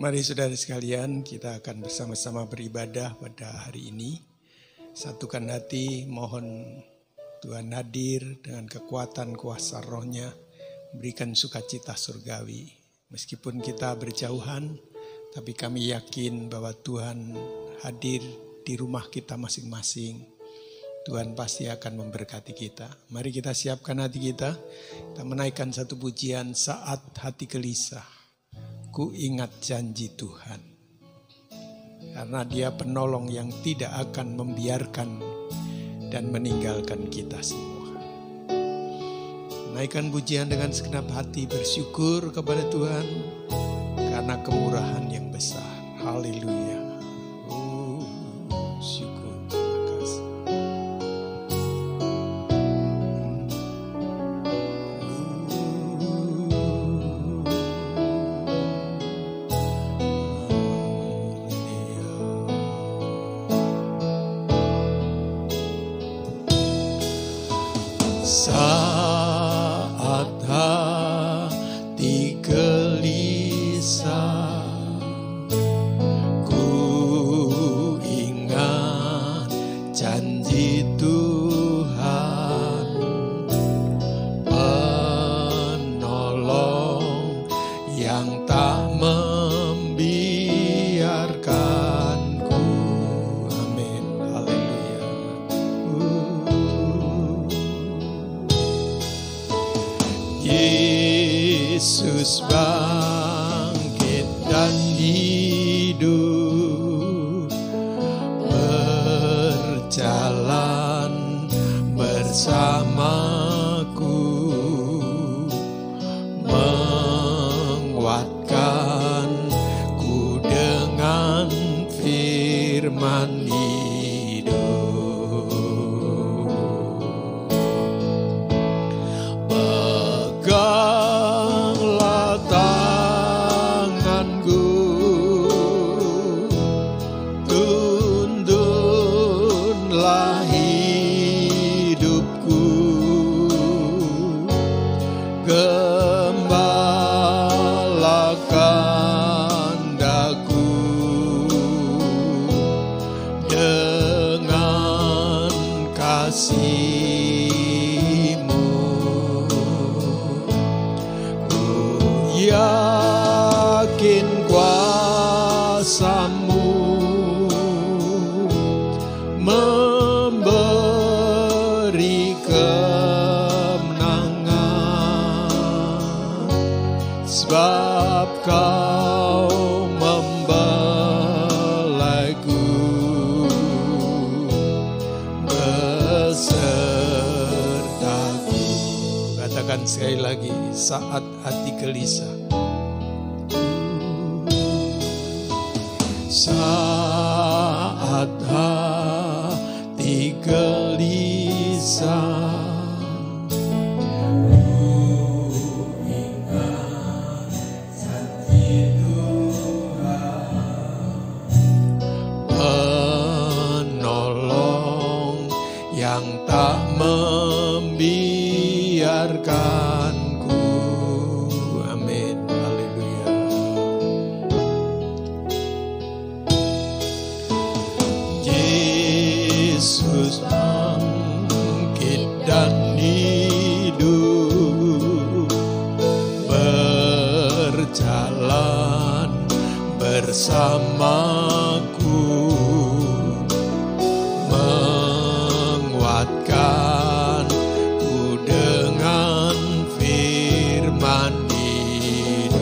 Mari saudara sekalian, kita akan bersama-sama beribadah pada hari ini. Satukan hati, mohon Tuhan hadir dengan kekuatan kuasa rohnya, berikan sukacita surgawi. Meskipun kita berjauhan, tapi kami yakin bahwa Tuhan hadir di rumah kita masing-masing. Tuhan pasti akan memberkati kita. Mari kita siapkan hati kita. Kita menaikkan satu pujian saat hati gelisah. Ku ingat janji Tuhan. Karena Dia penolong yang tidak akan membiarkan dan meninggalkan kita semua. Naikkan pujian dengan segenap hati, bersyukur kepada Tuhan karena kemurahan yang besar. Haleluya. Syukur, terima kasih. Saat hati gelisah, ku ingat janji Tuhan, penolong yang tak membiarkanku. Amin. Haleluya. Yesus bangkit dan hidup, berjalan bersamaku, menguatkanku dengan firman hidup. Peganglah tanganku, tuntunlah hidupku, gembalakan daku dengan kasih-Mu. Yakin kuasa-Mu memberi kemenangan, sebab Kau membelaiku besertaku. Katakan sekali lagi, saat hati gelisah. Saat hati gelisah, ku ingat janji Tuhan, penolong yang tak membiarkanku. Amin. Haleluya. Yesus bangkit dan hidup, berjalan bersamaku, menguatkanku dengan firman hidup.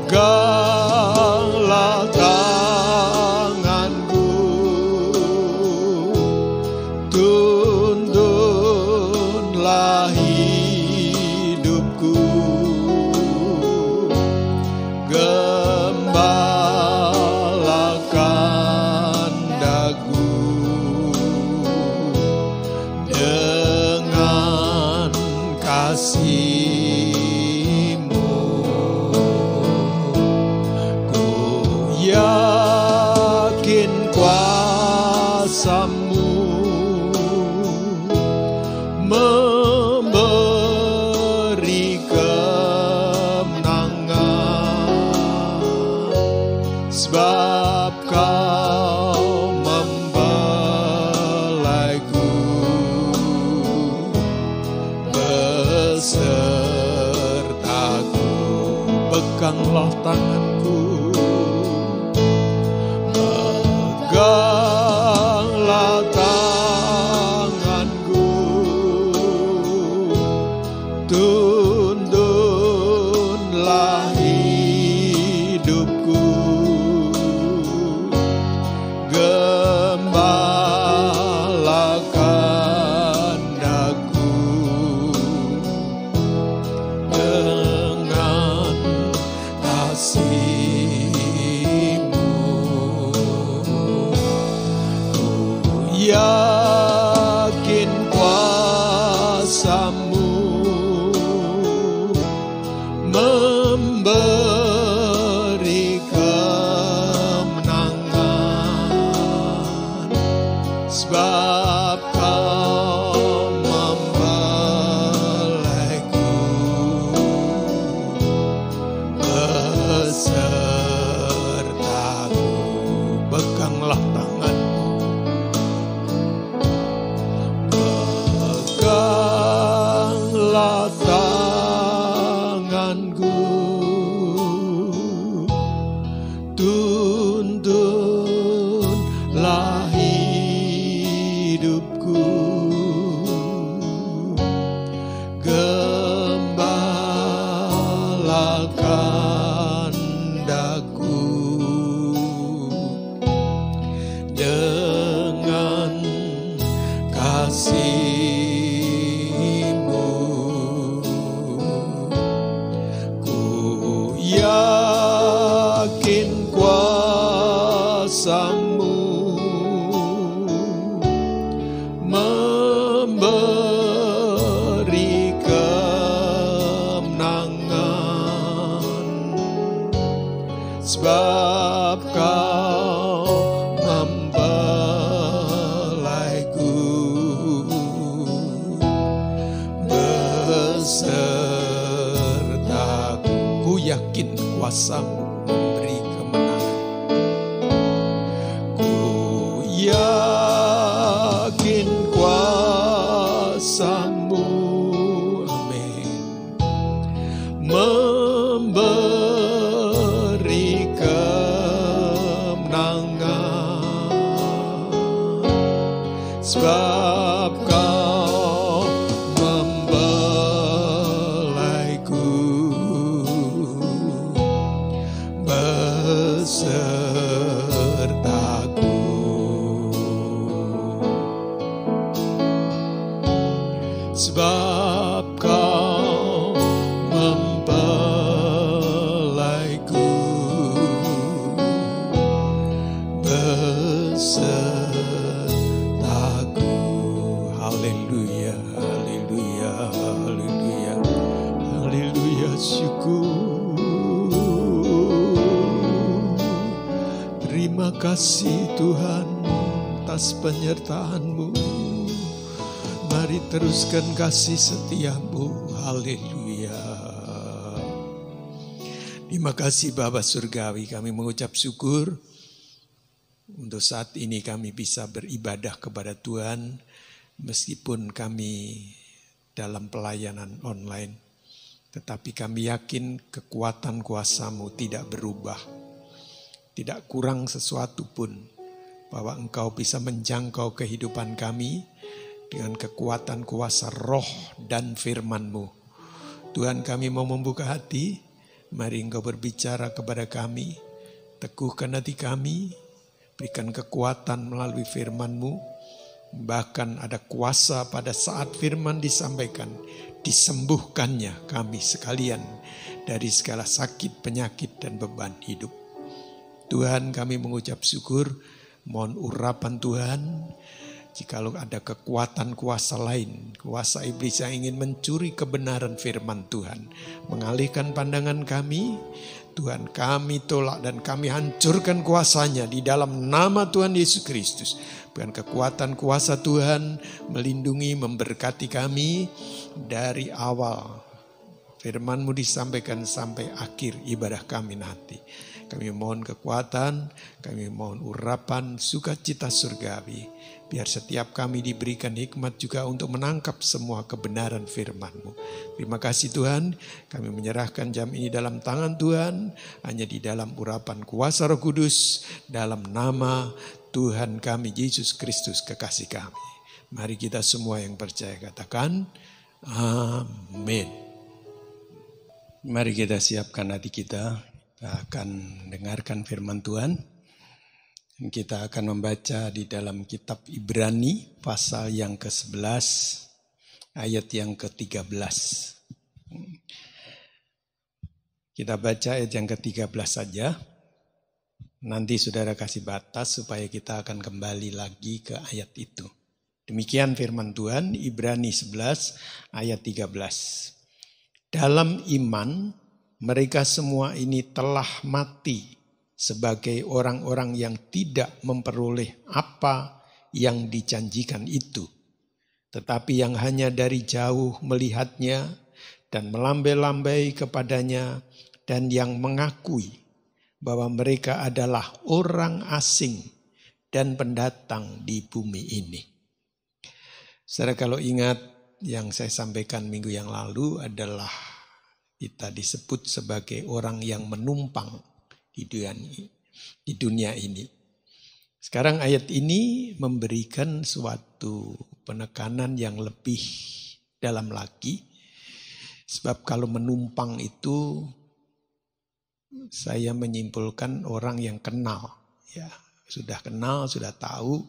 Peganglah tanganku, tuntunlah hidupku, sebab Kau membelaiku besertaku. Peganglah tanganku, peganglah tanganku, tuntunlah hidupku, gembalakan daku dengan kasih-Mu. Ku yakin kuasa-Mu memberi kemenangan, sebab Kau membelaiku besertaku. Peganglah tanganku, peganglah tanganku, tuntunlah hidupku, gembalakan daku dengan kasih-Mu. Ku yakin kuasa-Mu memberi kemenangan, sebab Kau membelaiku besertaku. Ku yakin kuasa-Mu memberi kemenangan. Ku yakin kuasa-Mu, amin, memberi kemenangan, sebab Kau membelaiku besertaku. Sebab Kau membelaiku besertaku. Haleluya, haleluya, haleluya, haleluya, syukur. Terima kasih Tuhan atas penyertaan-Mu. Mari teruskan kasih setia-Mu. Haleluya. Terima kasih Bapa Surgawi, kami mengucap syukur untuk saat ini kami bisa beribadah kepada Tuhan meskipun kami dalam pelayanan online. Tetapi kami yakin kekuatan kuasa-Mu tidak berubah. Tidak kurang sesuatu pun, bahwa Engkau bisa menjangkau kehidupan kami dengan kekuatan kuasa roh dan firman-Mu. Tuhan, kami mau membuka hati, mari Engkau berbicara kepada kami, teguhkan hati kami, berikan kekuatan melalui firman-Mu, bahkan ada kuasa pada saat firman disampaikan, disembuhkannya kami sekalian dari segala sakit, penyakit, dan beban hidup. Tuhan, kami mengucap syukur, mohon urapan Tuhan. Jikalau ada kekuatan kuasa lain, kuasa iblis yang ingin mencuri kebenaran firman Tuhan, mengalihkan pandangan kami, Tuhan kami tolak dan kami hancurkan kuasanya di dalam nama Tuhan Yesus Kristus. Bukan kekuatan kuasa Tuhan melindungi, memberkati kami dari awal firman-Mu disampaikan sampai akhir ibadah kami nanti. Kami mohon kekuatan, kami mohon urapan sukacita surgawi. Biar setiap kami diberikan hikmat juga untuk menangkap semua kebenaran firman-Mu. Terima kasih Tuhan, kami menyerahkan jam ini dalam tangan Tuhan, hanya di dalam urapan kuasa Roh Kudus, dalam nama Tuhan kami Yesus Kristus kekasih kami. Mari kita semua yang percaya katakan, amin. Mari kita siapkan hati kita akan dengarkan firman Tuhan. Kita akan membaca di dalam kitab Ibrani pasal yang ke-11 ayat yang ke-13. Kita baca ayat yang ke-13 saja. Nanti saudara kasih batas supaya kita akan kembali lagi ke ayat itu. Demikian firman Tuhan, Ibrani 11 ayat 13. Dalam iman mereka semua ini telah mati sebagai orang-orang yang tidak memperoleh apa yang dijanjikan itu, tetapi yang hanya dari jauh melihatnya dan melambai-lambai kepadanya, dan yang mengakui bahwa mereka adalah orang asing dan pendatang di bumi ini. Saudara, kalau ingat yang saya sampaikan minggu yang lalu adalah kita disebut sebagai orang yang menumpang di dunia ini. Sekarang ayat ini memberikan suatu penekanan yang lebih dalam lagi. Sebab kalau menumpang itu saya menyimpulkan orang yang kenal. Ya, sudah kenal, sudah tahu.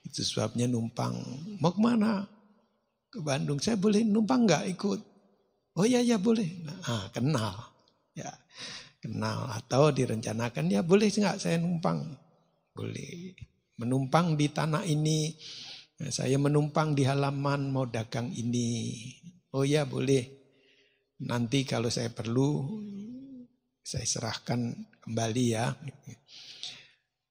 Itu sebabnya numpang. Mau kemana? Ke Bandung. Saya boleh numpang enggak ikut? Oh iya boleh. Nah, kenal. Ya, kenal. Atau direncanakan, ya boleh enggak saya numpang? Boleh. Menumpang di tanah ini. Saya menumpang di halaman mau dagang ini. Oh iya boleh. Nanti kalau saya perlu, saya serahkan kembali ya.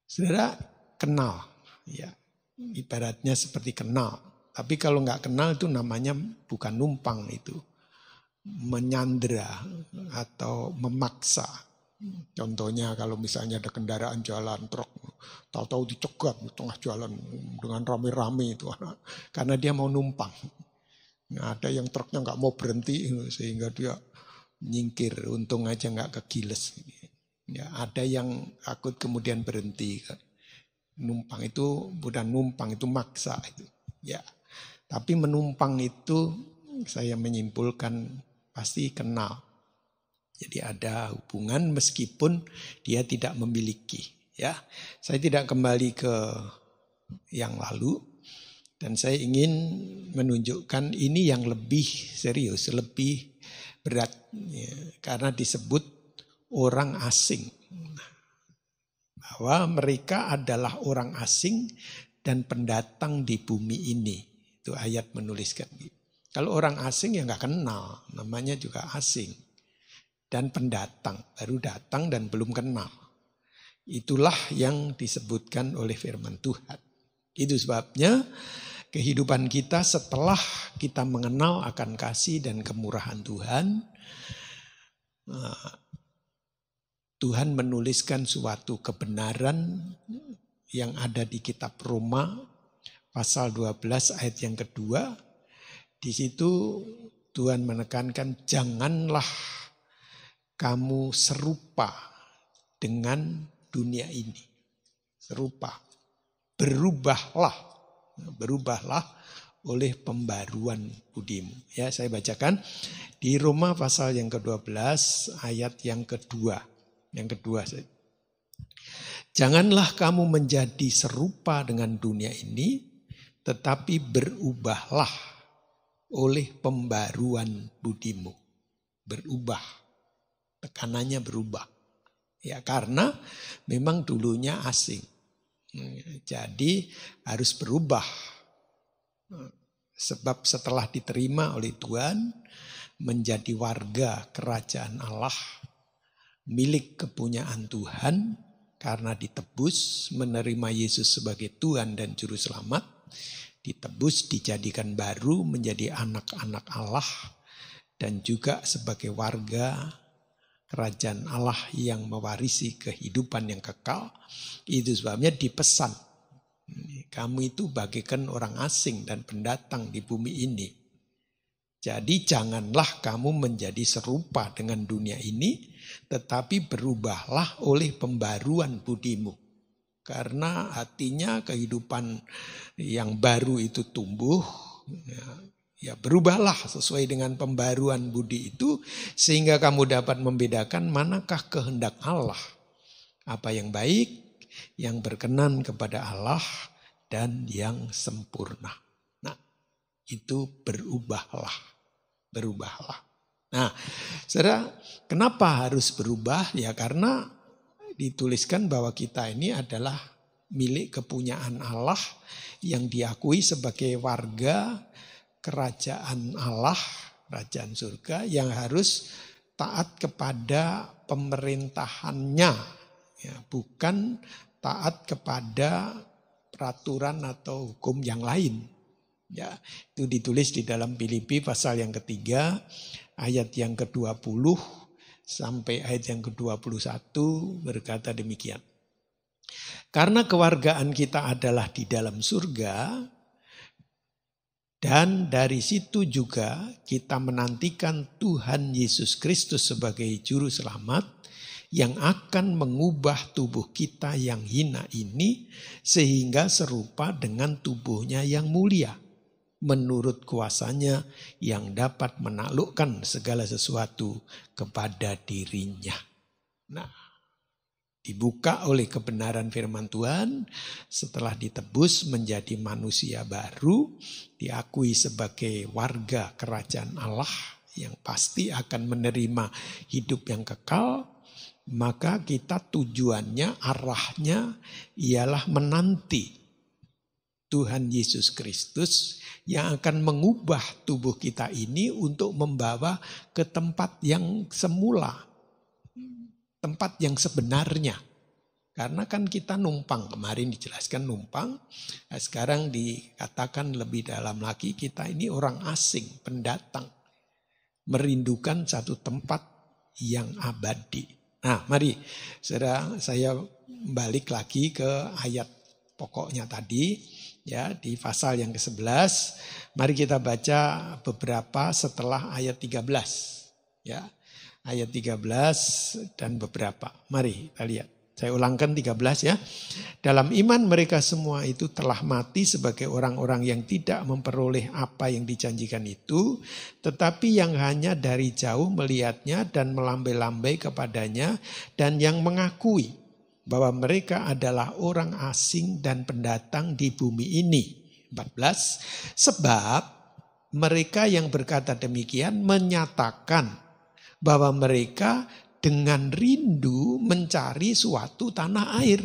Saudara kenal. Ya, ibaratnya seperti kenal. Tapi kalau enggak kenal itu namanya bukan numpang itu. Menyandera atau memaksa. Contohnya kalau misalnya ada kendaraan jalan truk, tahu-tahu dicegat di tengah jalan dengan rame-rame itu, karena dia mau numpang. Nah, ada yang truknya nggak mau berhenti sehingga dia nyingkir, untung aja nggak kegiles. Ya, ada yang takut kemudian berhenti. Numpang itu bukan numpang, itu maksa itu. Ya, tapi menumpang itu saya menyimpulkan pasti kenal. Jadi ada hubungan meskipun dia tidak memiliki. Ya, saya tidak kembali ke yang lalu dan saya ingin menunjukkan ini yang lebih serius, lebih berat, ya, karena disebut orang asing. Bahwa mereka adalah orang asing dan pendatang di bumi ini. Itu ayat menuliskan. Kalau orang asing ya nggak kenal, namanya juga asing. Dan pendatang, baru datang dan belum kenal. Itulah yang disebutkan oleh firman Tuhan. Itu sebabnya kehidupan kita setelah kita mengenal akan kasih dan kemurahan Tuhan, Tuhan menuliskan suatu kebenaran yang ada di kitab Roma pasal 12 ayat yang kedua. Di situ Tuhan menekankan janganlah kamu serupa dengan dunia ini. Serupa. Berubahlah oleh pembaruan budimu. Ya, saya bacakan di Roma pasal yang ke-12 ayat yang kedua. Yang kedua. Janganlah kamu menjadi serupa dengan dunia ini, tetapi berubahlah oleh pembaruan budimu. Berubah. Tekanannya berubah. Ya, karena memang dulunya asing. Jadi harus berubah. Sebab setelah diterima oleh Tuhan menjadi warga kerajaan Allah, milik kepunyaan Tuhan, karena ditebus menerima Yesus sebagai Tuhan dan Juru Selamat, ditebus dijadikan baru menjadi anak-anak Allah, dan juga sebagai warga kerajaan Allah yang mewarisi kehidupan yang kekal. Itu sebabnya dipesan, kamu itu bagaikan orang asing dan pendatang di bumi ini. Jadi janganlah kamu menjadi serupa dengan dunia ini, tetapi berubahlah oleh pembaruan budimu. Karena artinya kehidupan yang baru itu tumbuh, ya berubahlah sesuai dengan pembaruan budi itu, sehingga kamu dapat membedakan manakah kehendak Allah. Apa yang baik, yang berkenan kepada Allah, dan yang sempurna. Nah, itu berubahlah. Nah, saudara, kenapa harus berubah? Ya karena dituliskan bahwa kita ini adalah milik kepunyaan Allah yang diakui sebagai warga kerajaan Allah, kerajaan surga yang harus taat kepada pemerintahannya, ya, bukan taat kepada peraturan atau hukum yang lain. Ya, itu ditulis di dalam Filipi pasal yang ketiga, ayat yang ke-20 sampai ayat yang ke-21 berkata demikian. Karena kewargaan kita adalah di dalam surga, dan dari situ juga kita menantikan Tuhan Yesus Kristus sebagai juru selamat yang akan mengubah tubuh kita yang hina ini sehingga serupa dengan tubuhnya yang mulia, menurut kuasanya yang dapat menaklukkan segala sesuatu kepada dirinya. Nah, dibuka oleh kebenaran firman Tuhan, setelah ditebus menjadi manusia baru, diakui sebagai warga kerajaan Allah yang pasti akan menerima hidup yang kekal, maka kita tujuannya, arahnya ialah menanti Tuhan Yesus Kristus yang akan mengubah tubuh kita ini untuk membawa ke tempat yang semula, tempat yang sebenarnya. Karena kan kita numpang, kemarin dijelaskan numpang, sekarang dikatakan lebih dalam lagi kita ini orang asing, pendatang, merindukan satu tempat yang abadi. Nah mari saudara, saya balik lagi ke ayat pokoknya tadi. Ya, di pasal yang ke-11, mari kita baca beberapa setelah ayat 13. Ya, ayat 13 dan beberapa. Mari kita lihat. Saya ulangkan 13 ya. Dalam iman mereka semua itu telah mati sebagai orang-orang yang tidak memperoleh apa yang dijanjikan itu, tetapi yang hanya dari jauh melihatnya dan melambai-lambai kepadanya, dan yang mengakui bahwa mereka adalah orang asing dan pendatang di bumi ini. 14. Sebab mereka yang berkata demikian menyatakan bahwa mereka dengan rindu mencari suatu tanah air.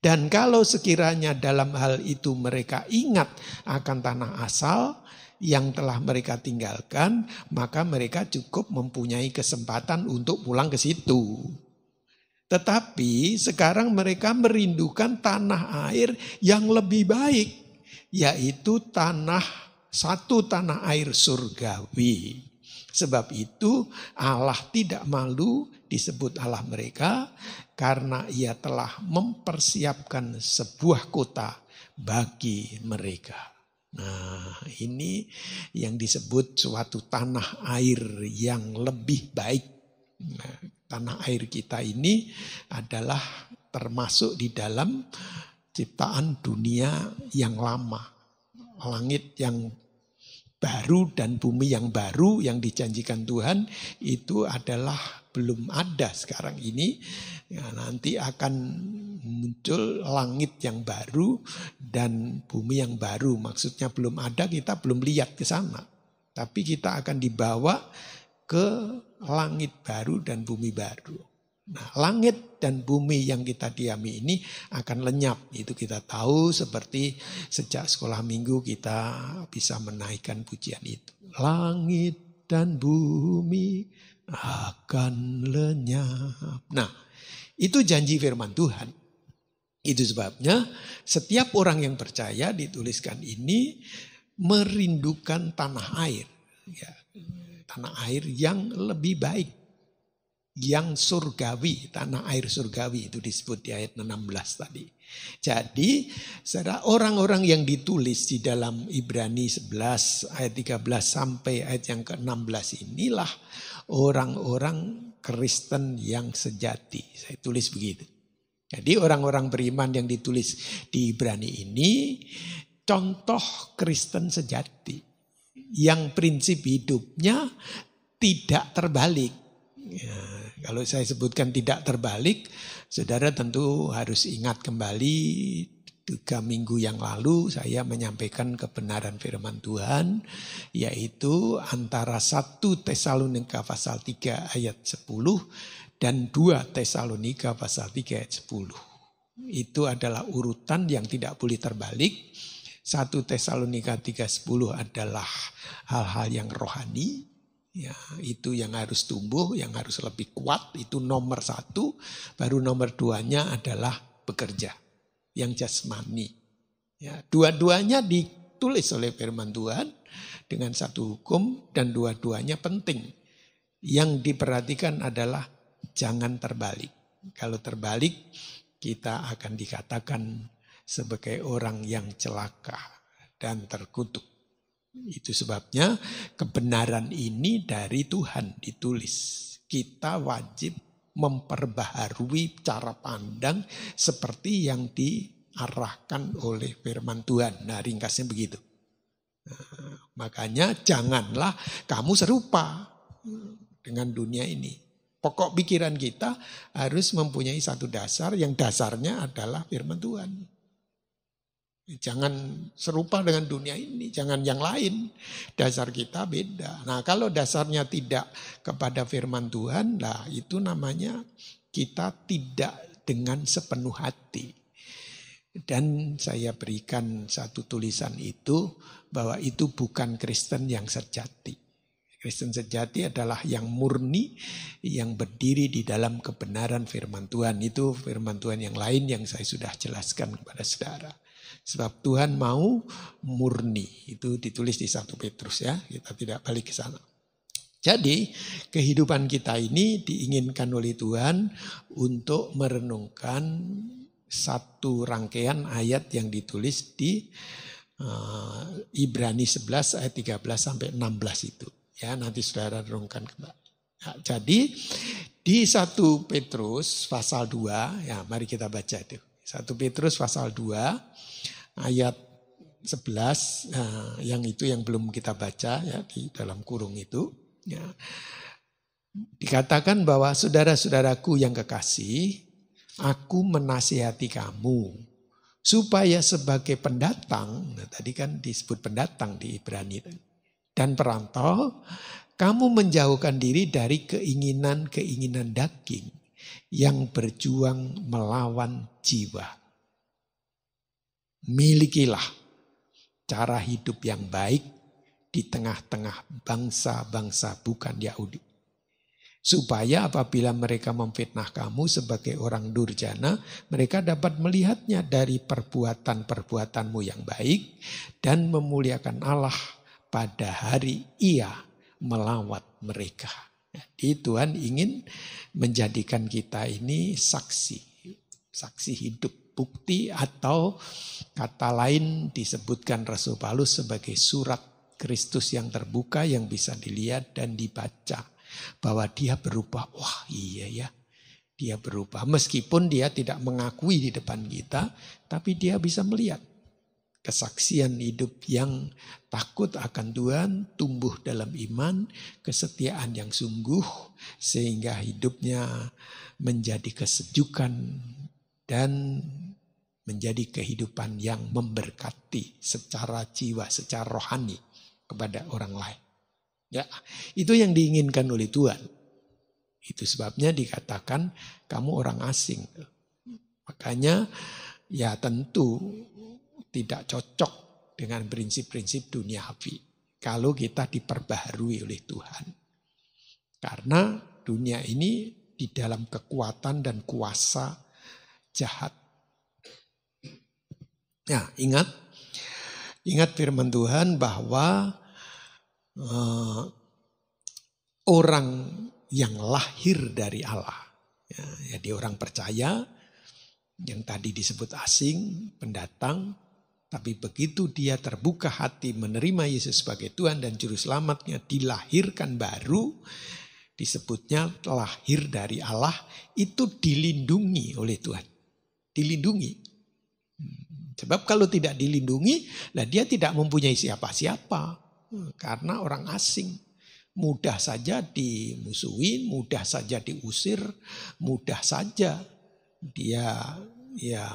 Dan kalau sekiranya dalam hal itu mereka ingat akan tanah asal yang telah mereka tinggalkan, maka mereka cukup mempunyai kesempatan untuk pulang ke situ. Tetapi sekarang mereka merindukan tanah air yang lebih baik, yaitu satu tanah air surgawi. Sebab itu Allah tidak malu disebut Allah mereka, karena Ia telah mempersiapkan sebuah kota bagi mereka. Nah, ini yang disebut suatu tanah air yang lebih baik. Nah, tanah air kita ini adalah termasuk di dalam ciptaan dunia yang lama. Langit yang baru dan bumi yang baru yang dijanjikan Tuhan itu adalah belum ada sekarang ini. Ya, nanti akan muncul langit yang baru dan bumi yang baru. Maksudnya belum ada, kita belum lihat ke sana. Tapi kita akan dibawa ke langit baru dan bumi baru. Nah, langit dan bumi yang kita diami ini akan lenyap. Itu kita tahu, seperti sejak sekolah minggu kita bisa menaikkan pujian itu. Langit dan bumi akan lenyap. Nah, itu janji firman Tuhan. Itu sebabnya setiap orang yang percaya, dituliskan ini, merindukan tanah air. Ya. tanah air yang lebih baik. Yang surgawi, tanah air surgawi itu disebut di ayat 16 tadi. Jadi orang-orang yang ditulis di dalam Ibrani 11 ayat 13 sampai ayat yang ke-16 inilah orang-orang Kristen yang sejati. Saya tulis begitu. Jadi orang-orang beriman yang ditulis di Ibrani ini contoh Kristen sejati. Yang prinsip hidupnya tidak terbalik. Ya, kalau saya sebutkan tidak terbalik, saudara tentu harus ingat kembali 3 minggu yang lalu saya menyampaikan kebenaran firman Tuhan, yaitu antara 1 Tesalonika pasal 3 ayat 10 dan 2 Tesalonika pasal 3 ayat 10. Itu adalah urutan yang tidak boleh terbalik. 1 Tesalonika 3:10 adalah hal-hal yang rohani. Ya, itu yang harus tumbuh, yang harus lebih kuat, itu nomor 1. Baru nomor 2-nya adalah bekerja, yang jasmani. Ya, dua-duanya ditulis oleh firman Tuhan dengan satu hukum dan dua-duanya penting. Yang diperhatikan adalah jangan terbalik. Kalau terbalik kita akan dikatakan sebagai orang yang celaka dan terkutuk. Itu sebabnya kebenaran ini dari Tuhan ditulis. Kita wajib memperbaharui cara pandang seperti yang diarahkan oleh firman Tuhan. Nah, ringkasnya begitu. Nah, makanya janganlah kamu serupa dengan dunia ini. Pokok pikiran kita harus mempunyai satu dasar yang dasarnya adalah firman Tuhan. Jangan serupa dengan dunia ini, jangan yang lain. Dasar kita beda. Nah, kalau dasarnya tidak kepada firman Tuhan, lah itu namanya kita tidak dengan sepenuh hati. Dan saya berikan satu tulisan itu bahwa itu bukan Kristen yang sejati. Kristen sejati adalah yang murni, yang berdiri di dalam kebenaran firman Tuhan. Itu firman Tuhan yang lain yang saya sudah jelaskan kepada saudara. Sebab Tuhan mau murni. Itu ditulis di 1 Petrus ya. Kita tidak balik ke sana. Jadi kehidupan kita ini diinginkan oleh Tuhan untuk merenungkan satu rangkaian ayat yang ditulis di Ibrani 11 ayat 13 sampai 16 itu. Ya, nanti saudara renungkan kembali. Ya, jadi di 1 Petrus pasal 2, ya mari kita baca itu. 1 Petrus pasal 2 ayat 11, yang itu yang belum kita baca ya di dalam kurung itu. Ya. Dikatakan bahwa saudara-saudaraku yang kekasih, aku menasihati kamu supaya sebagai pendatang, nah tadi kan disebut pendatang di Ibrani, dan perantau, kamu menjauhkan diri dari keinginan-keinginan daging yang berjuang melawan jiwa. Milikilah cara hidup yang baik di tengah-tengah bangsa-bangsa bukan Yahudi. Supaya apabila mereka memfitnah kamu sebagai orang durjana, mereka dapat melihatnya dari perbuatan-perbuatanmu yang baik dan memuliakan Allah pada hari Ia melawat mereka. Jadi Tuhan ingin menjadikan kita ini saksi hidup. Bukti atau kata lain disebutkan Rasul Paulus sebagai surat Kristus yang terbuka yang bisa dilihat dan dibaca. Bahwa dia berubah, wah iya ya, dia berubah. Meskipun dia tidak mengakui di depan kita, tapi dia bisa melihat kesaksian hidup yang takut akan Tuhan, tumbuh dalam iman, kesetiaan yang sungguh, sehingga hidupnya menjadi kesejukan dan menjadi kehidupan yang memberkati secara jiwa, secara rohani kepada orang lain. Ya, itu yang diinginkan oleh Tuhan. Itu sebabnya dikatakan kamu orang asing. Makanya ya tentu tidak cocok dengan prinsip-prinsip duniawi kalau kita diperbaharui oleh Tuhan. Karena dunia ini di dalam kekuatan dan kuasa jahat. Nah, ingat firman Tuhan bahwa orang yang lahir dari Allah. Ya, jadi orang percaya yang tadi disebut asing, pendatang, tapi begitu dia terbuka hati menerima Yesus sebagai Tuhan dan Juru Selamatnya, dilahirkan baru, disebutnya lahir dari Allah, itu dilindungi oleh Tuhan. Dilindungi. Sebab kalau tidak dilindungi, lah dia tidak mempunyai siapa-siapa. Karena orang asing. Mudah saja dimusuhi, mudah saja diusir, mudah saja dia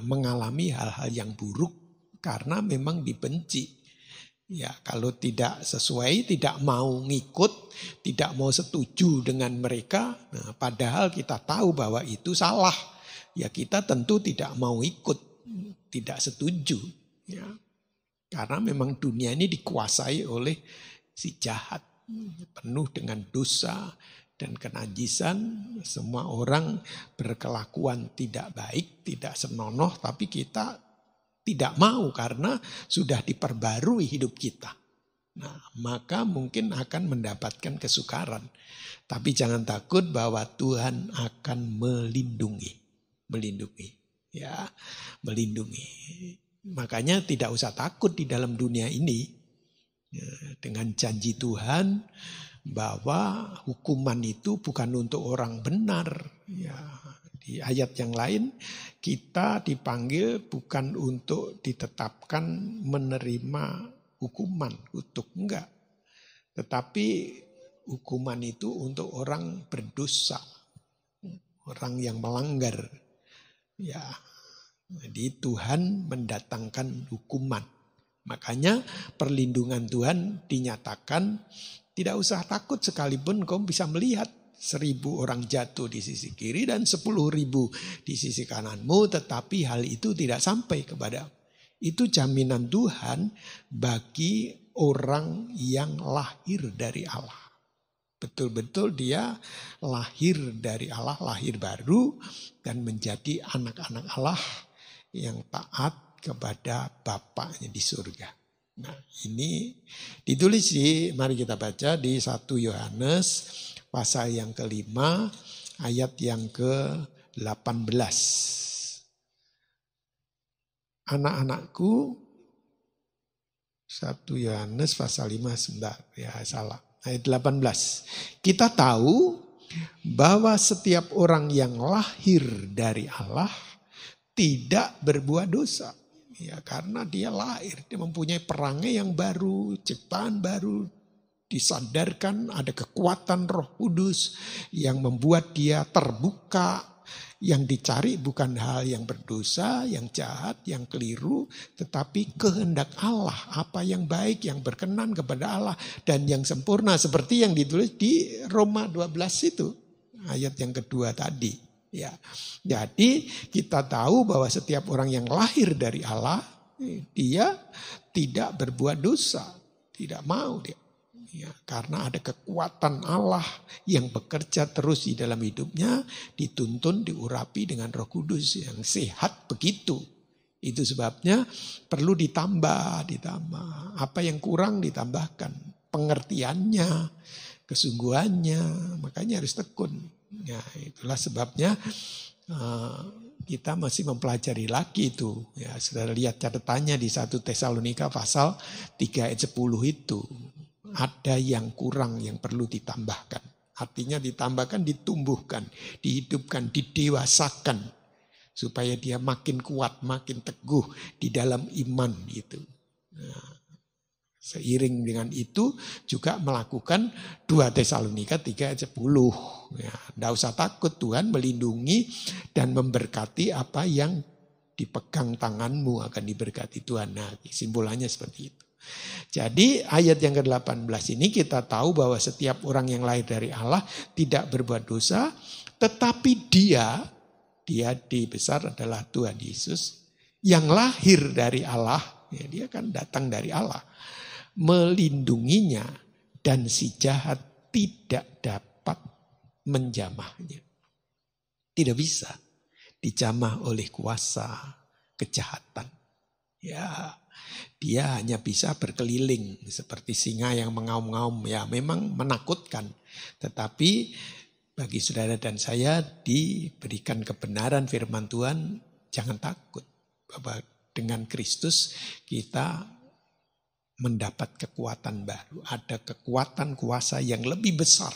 mengalami hal-hal yang buruk karena memang dibenci. Ya, kalau tidak sesuai, tidak mau ngikut, tidak mau setuju dengan mereka, nah, padahal kita tahu bahwa itu salah. Ya, kita tentu tidak mau ikut, tidak setuju. Ya, karena memang dunia ini dikuasai oleh si jahat, penuh dengan dosa dan kenajisan. Semua orang berkelakuan tidak baik, tidak senonoh, tapi kita tidak mau karena sudah diperbarui hidup kita. Nah, maka mungkin akan mendapatkan kesukaran. Tapi jangan takut bahwa Tuhan akan melindungi. Melindungi. Ya, melindungi. Makanya tidak usah takut di dalam dunia ini. Ya, dengan janji Tuhan bahwa hukuman itu bukan untuk orang benar. Ya, di ayat yang lain kita dipanggil bukan untuk ditetapkan menerima hukuman, kutuk, enggak. Tetapi hukuman itu untuk orang berdosa, orang yang melanggar. Ya, jadi Tuhan mendatangkan hukuman. Makanya perlindungan Tuhan dinyatakan, tidak usah takut sekalipun kau bisa melihat 1.000 orang jatuh di sisi kiri dan 10.000 di sisi kananmu, tetapi hal itu tidak sampai kepada. Itu jaminan Tuhan bagi orang yang lahir dari Allah. Betul-betul dia lahir dari Allah, lahir baru dan menjadi anak-anak Allah yang taat kepada Bapaknya di surga. Nah, ini ditulis mari kita baca di 1 Yohanes pasal yang ke-5 ayat yang ke-18. Anak-anakku, 1 Yohanes pasal 5 sebentar, ya salah. Ayat 18. Kita tahu bahwa setiap orang yang lahir dari Allah tidak berbuat dosa. Ya, karena dia lahir, dia mempunyai perangai yang baru, ciptaan baru, disadarkan ada kekuatan Roh Kudus yang membuat dia terbuka. Yang dicari bukan hal yang berdosa, yang jahat, yang keliru, tetapi kehendak Allah, apa yang baik, yang berkenan kepada Allah dan yang sempurna seperti yang ditulis di Roma 12 itu, ayat yang kedua tadi. Ya, jadi kita tahu bahwa setiap orang yang lahir dari Allah, dia tidak berbuat dosa, tidak mau dia. Ya, karena ada kekuatan Allah yang bekerja terus di dalam hidupnya, dituntun, diurapi dengan Roh Kudus yang sehat begitu. Itu sebabnya perlu ditambah. Apa yang kurang ditambahkan, pengertiannya, kesungguhannya, makanya harus tekun. Ya, itulah sebabnya kita masih mempelajari lagi itu. Ya, sudah lihat catatannya di 1 Tesalonika pasal 3 ayat 10 itu. Ada yang kurang yang perlu ditambahkan. Artinya ditambahkan, ditumbuhkan, dihidupkan, didewasakan. Supaya dia makin kuat, makin teguh di dalam iman itu. Nah, seiring dengan itu juga melakukan 2 Tesalonika 3 ayat 10. Ya, tidak usah takut, Tuhan melindungi dan memberkati apa yang dipegang tanganmu akan diberkati Tuhan. Nah, simbolannya seperti itu. Jadi ayat yang ke-18 ini kita tahu bahwa setiap orang yang lahir dari Allah tidak berbuat dosa, tetapi dia dibesar adalah Tuhan Yesus yang lahir dari Allah, ya, dia kan datang dari Allah, melindunginya dan si jahat tidak dapat menjamahnya. Tidak bisa dijamah oleh kuasa kejahatan. Ya, dia hanya bisa berkeliling seperti singa yang mengaum-ngaum. Ya, memang menakutkan. Tetapi bagi saudara dan saya diberikan kebenaran firman Tuhan, jangan takut. Bahwa dengan Kristus kita mendapat kekuatan baru. Ada kekuatan kuasa yang lebih besar.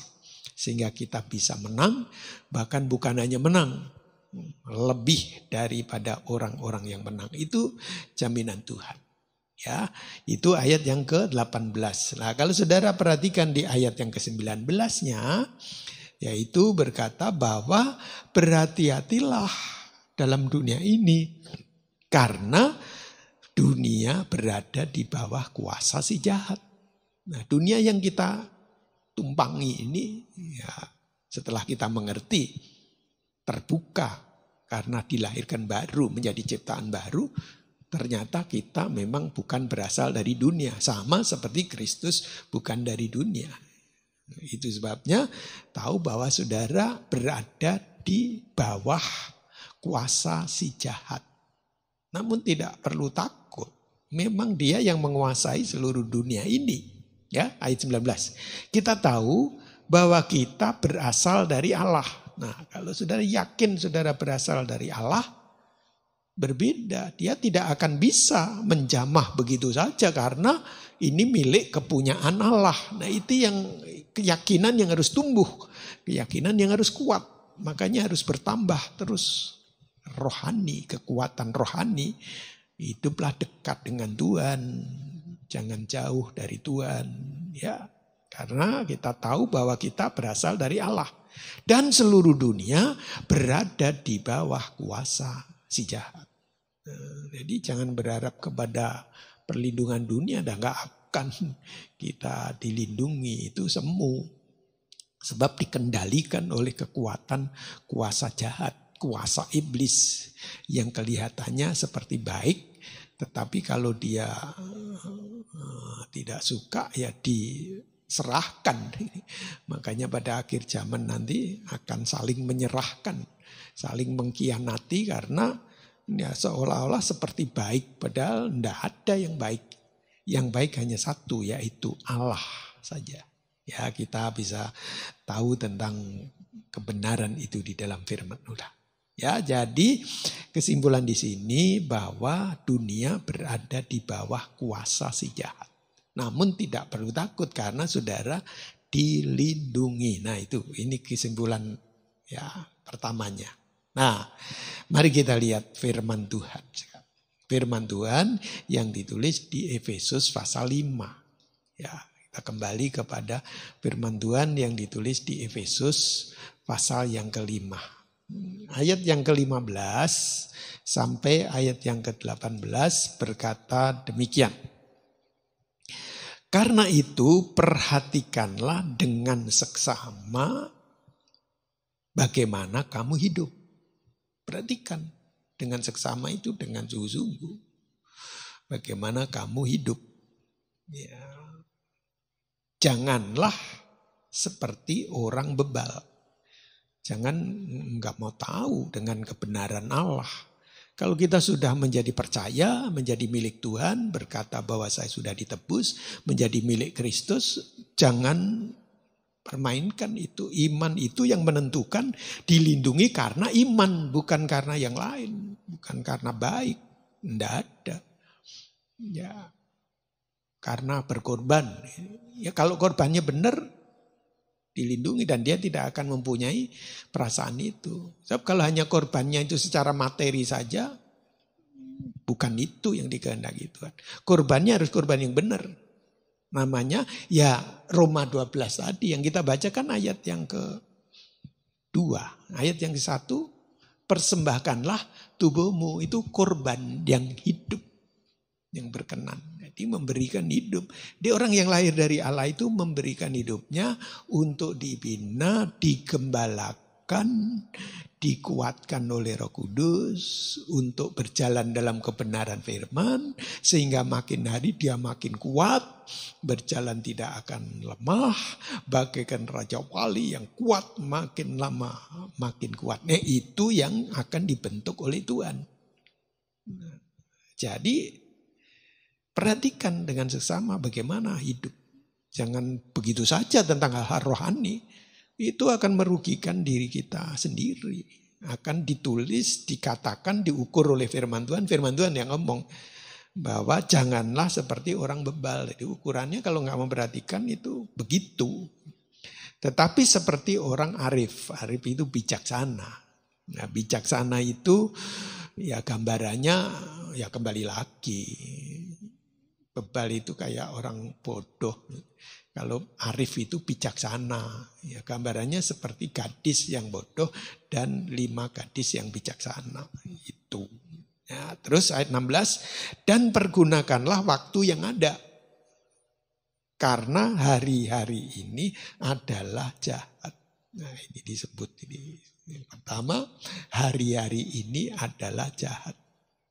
Sehingga kita bisa menang, bahkan bukan hanya menang, lebih daripada orang-orang yang menang. Itu jaminan Tuhan. Ya, itu ayat yang ke-18. Nah, kalau saudara perhatikan di ayat yang ke-19-nya, yaitu berkata bahwa berhati-hatilah dalam dunia ini, karena dunia berada di bawah kuasa si jahat. Nah, dunia yang kita tumpangi ini, ya, setelah kita mengerti, terbuka karena dilahirkan baru menjadi ciptaan baru, ternyata kita memang bukan berasal dari dunia. Sama seperti Kristus bukan dari dunia. Itu sebabnya tahu bahwa saudara berada di bawah kuasa si jahat. Namun tidak perlu takut. Memang dia yang menguasai seluruh dunia ini. Ya, ayat 19. Kita tahu bahwa kita berasal dari Allah. Nah, kalau saudara yakin saudara berasal dari Allah, berbeda. Dia tidak akan bisa menjamah begitu saja karena ini milik kepunyaan Allah. Nah, itu yang keyakinan yang harus tumbuh, keyakinan yang harus kuat. Makanya harus bertambah terus rohani, kekuatan rohani. Hiduplah dekat dengan Tuhan. Jangan jauh dari Tuhan, ya. Karena kita tahu bahwa kita berasal dari Allah. Dan seluruh dunia berada di bawah kuasa si jahat. Jadi jangan berharap kepada perlindungan dunia, dan gak akan kita dilindungi, itu semu. Sebab dikendalikan oleh kekuatan kuasa jahat, kuasa iblis yang kelihatannya seperti baik. Tetapi kalau dia tidak suka, ya diserahkan. Makanya pada akhir zaman nanti akan saling menyerahkan, saling mengkhianati karena ya seolah-olah seperti baik. Padahal tidak ada yang baik. Yang baik hanya satu, yaitu Allah saja. Ya, kita bisa tahu tentang kebenaran itu di dalam firman Allah. Ya, jadi kesimpulan di sini bahwa dunia berada di bawah kuasa si jahat. Namun tidak perlu takut karena saudara dilindungi. Nah, ini kesimpulan ya pertamanya. Nah, mari kita lihat firman Tuhan. Firman Tuhan yang ditulis di Efesus pasal 5. Ya, kita kembali kepada firman Tuhan yang ditulis di Efesus pasal yang ke-5. Ayat yang ke-15 sampai ayat yang ke-18 berkata demikian. Karena itu perhatikanlah dengan seksama bagaimana kamu hidup. Perhatikan dengan seksama itu dengan sungguh-sungguh. Bagaimana kamu hidup. Ya. Janganlah seperti orang bebal. Jangan nggak mau tahu dengan kebenaran Allah. Kalau kita sudah menjadi percaya, menjadi milik Tuhan, berkata bahwa saya sudah ditebus, menjadi milik Kristus, jangan permainkan itu. Iman itu yang menentukan, dilindungi karena iman, bukan karena yang lain, bukan karena baik. Tidak ada. Ya, karena berkorban. Ya, kalau korbannya benar, dilindungi dan dia tidak akan mempunyai perasaan itu. Sebab kalau hanya korbannya itu secara materi saja, bukan itu yang dikehendaki Tuhan. Korbannya harus korban yang benar. Namanya ya Roma 12 tadi yang kita bacakan ayat yang ke-2. Ayat yang ke-1, persembahkanlah tubuhmu, itu korban yang hidup, yang berkenan. Jadi memberikan hidup. Dia orang yang lahir dari Allah itu memberikan hidupnya untuk dibina, digembalakan, dikuatkan oleh Roh Kudus untuk berjalan dalam kebenaran firman. Sehingga makin hari dia makin kuat, berjalan tidak akan lemah. Bagaikan Raja Wali yang kuat, makin lama makin kuat. Nah, itu yang akan dibentuk oleh Tuhan. Jadi Perhatikan dengan sesama bagaimana hidup. Jangan begitu saja tentang hal-hal rohani. Itu akan merugikan diri kita sendiri. Akan ditulis, dikatakan, diukur oleh firman Tuhan. Firman Tuhan yang ngomong bahwa janganlah seperti orang bebal. Jadi ukurannya kalau nggak memperhatikan itu begitu. Tetapi seperti orang arif. Arif itu bijaksana. Nah, bijaksana itu ya gambarannya ya kembali lagi. Bebal itu kayak orang bodoh. Kalau arif itu bijaksana. Ya gambarannya seperti gadis yang bodoh dan 5 gadis yang bijaksana. Itu. Ya, terus ayat 16. Dan pergunakanlah waktu yang ada. Karena hari-hari ini adalah jahat. Nah ini disebut ini. Yang pertama, hari-hari ini adalah jahat.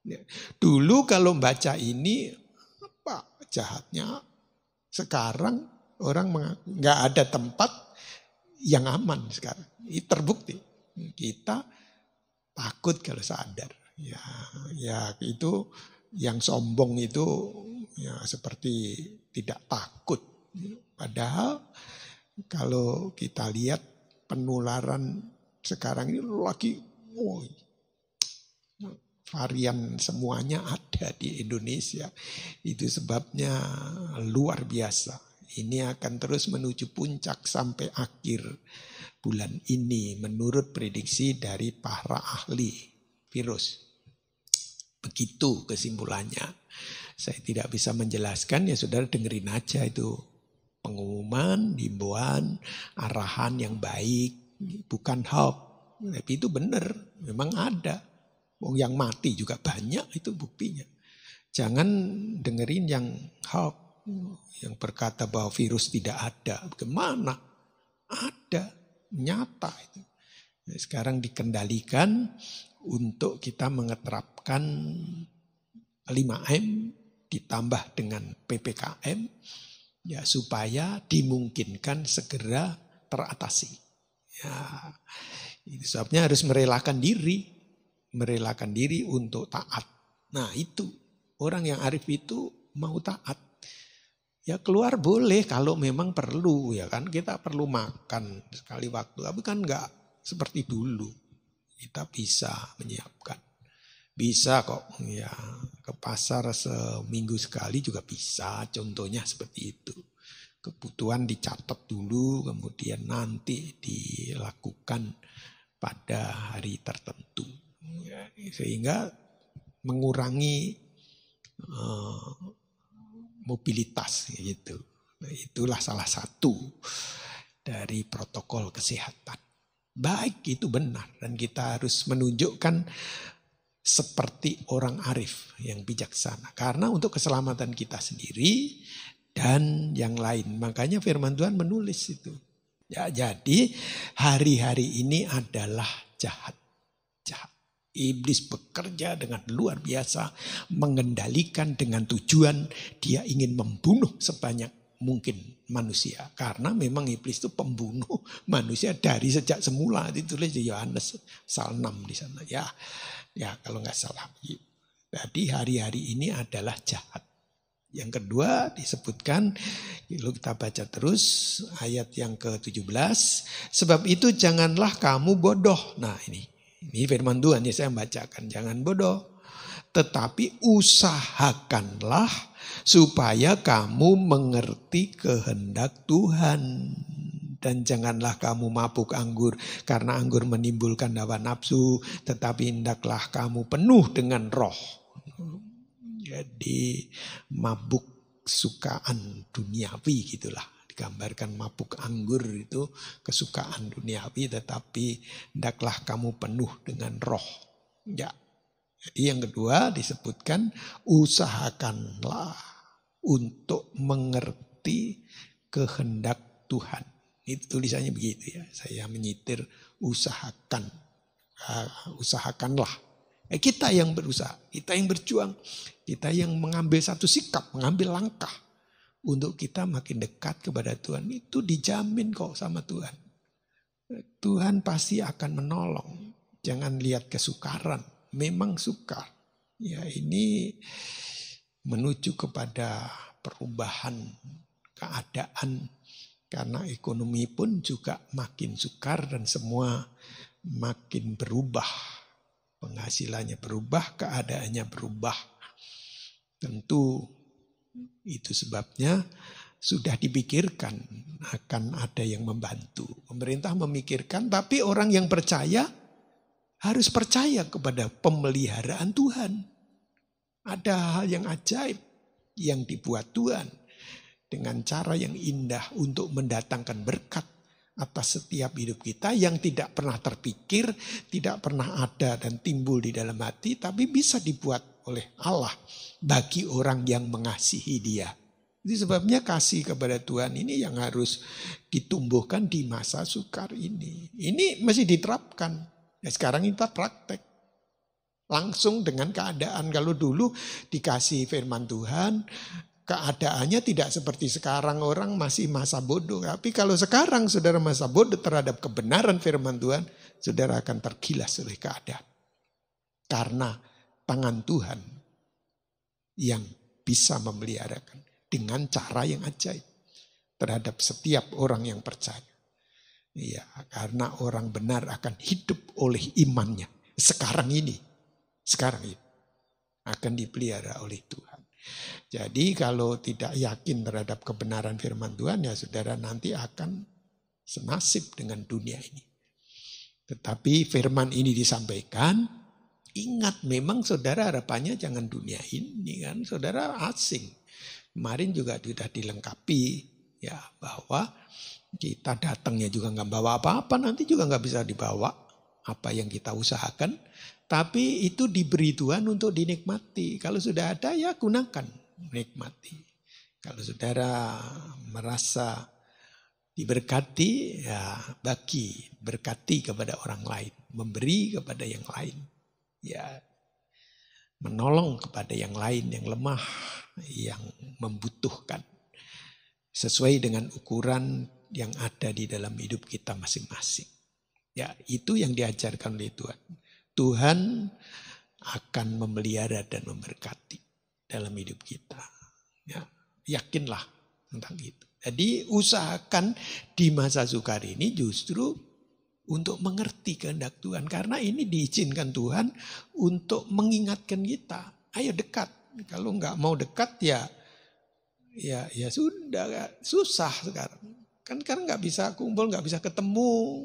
Ya. Dulu kalau baca ini, apa jahatnya? Sekarang orang mengaku nggak ada tempat yang aman sekarang. Ini terbukti. Kita takut kalau sadar. Ya itu yang sombong itu ya seperti tidak takut. Padahal kalau kita lihat penularan sekarang ini lagi varian semuanya ada di Indonesia. Itu sebabnya luar biasa. Ini akan terus menuju puncak sampai akhir bulan ini menurut prediksi dari para ahli virus. Begitu kesimpulannya. Saya tidak bisa menjelaskan, ya saudara dengerin aja itu pengumuman, himbauan, arahan yang baik, bukan hoax. Tapi itu benar, memang ada. Yang mati juga banyak, itu buktinya. Jangan dengerin yang hoax, yang berkata bahwa virus tidak ada. Bagaimana? Ada, nyata itu. Sekarang dikendalikan untuk kita mengeterapkan 5M ditambah dengan PPKM ya supaya dimungkinkan segera teratasi. Ya, itu sebabnya harus merelakan diri untuk taat. Nah, itu orang yang arif itu mau taat. Ya keluar boleh kalau memang perlu ya kan, kita perlu makan sekali waktu, tapi kan enggak seperti dulu. Kita bisa menyiapkan. Bisa kok ya ke pasar seminggu sekali juga bisa, contohnya seperti itu. Kebutuhan dicatat dulu kemudian nanti dilakukan pada hari tertentu. Ya, sehingga mengurangi mobilitas gitu. Nah, itulah salah satu dari protokol kesehatan. Baik itu benar dan kita harus menunjukkan seperti orang arif yang bijaksana. Karena untuk keselamatan kita sendiri dan yang lain. Makanya firman Tuhan menulis itu. Ya, jadi hari-hari ini adalah jahat. Jahat. Iblis bekerja dengan luar biasa. Mengendalikan dengan tujuan dia ingin membunuh sebanyak mungkin manusia. Karena memang iblis itu pembunuh manusia dari sejak semula. Ditulis di Yohanes pasal 6 di sana. Ya kalau nggak salah. Jadi hari-hari ini adalah jahat. Yang kedua disebutkan, lalu kita baca terus ayat yang ke-17. Sebab itu janganlah kamu bodoh. Nah ini firman Tuhan ya saya bacakan. Jangan bodoh. Tetapi usahakanlah supaya kamu mengerti kehendak Tuhan. Dan janganlah kamu mabuk anggur karena anggur menimbulkan hawa nafsu. Tetapi hendaklah kamu penuh dengan roh. Jadi mabuk kesukaan duniawi gitulah. Digambarkan mabuk anggur itu kesukaan duniawi. Tetapi hendaklah kamu penuh dengan roh. Ya. Jadi yang kedua disebutkan usahakanlah untuk mengerti kehendak Tuhan. Itu tulisannya begitu ya. Saya menyitir usahakan. Usahakanlah. Kita yang berusaha. Kita yang berjuang. Kita yang mengambil satu sikap. Mengambil langkah. Untuk kita makin dekat kepada Tuhan. Itu dijamin kok sama Tuhan. Tuhan pasti akan menolong. Jangan lihat kesukaran. Memang sukar. Ya ini menuju kepada perubahan keadaan, karena ekonomi pun juga makin sukar dan semua makin berubah. Penghasilannya berubah, keadaannya berubah. Tentu itu sebabnya sudah dipikirkan akan ada yang membantu. Pemerintah memikirkan, tapi orang yang percaya harus percaya kepada pemeliharaan Tuhan. Ada hal yang ajaib yang dibuat Tuhan dengan cara yang indah untuk mendatangkan berkat atas setiap hidup kita yang tidak pernah terpikir, tidak pernah ada dan timbul di dalam hati, tapi bisa dibuat oleh Allah bagi orang yang mengasihi Dia. Itu sebabnya kasih kepada Tuhan ini yang harus ditumbuhkan di masa sukar ini. Ini masih diterapkan. Ya, sekarang kita praktek. Langsung dengan keadaan. Kalau dulu dikasih firman Tuhan, keadaannya tidak seperti sekarang, orang masih masa bodoh. Tapi kalau sekarang saudara masa bodoh terhadap kebenaran firman Tuhan, saudara akan tergilas oleh keadaan. Karena tangan Tuhan yang bisa memeliharakan dengan cara yang ajaib terhadap setiap orang yang percaya. Iya, karena orang benar akan hidup oleh imannya. Sekarang ini akan dipelihara oleh Tuhan. Jadi kalau tidak yakin terhadap kebenaran firman Tuhan, ya saudara nanti akan senasib dengan dunia ini. Tetapi firman ini disampaikan, ingat memang saudara harapannya jangan dunia ini kan, saudara asing. Kemarin juga sudah dilengkapi ya bahwa kita datangnya juga nggak bawa apa-apa, nanti juga nggak bisa dibawa apa yang kita usahakan. Tapi itu diberi Tuhan untuk dinikmati. Kalau sudah ada ya gunakan, nikmati. Kalau saudara merasa diberkati ya bagi, berkati kepada orang lain, memberi kepada yang lain. Ya menolong kepada yang lain yang lemah, yang membutuhkan sesuai dengan ukuran yang ada di dalam hidup kita masing-masing. Ya, itu yang diajarkan oleh Tuhan. Tuhan akan memelihara dan memberkati dalam hidup kita. Ya, yakinlah tentang itu. Jadi usahakan di masa sukar ini justru untuk mengerti kehendak Tuhan. Karena ini diizinkan Tuhan untuk mengingatkan kita. Ayo dekat. Kalau nggak mau dekat ya sudah, susah sekarang. Kan karena nggak bisa kumpul, nggak bisa ketemu.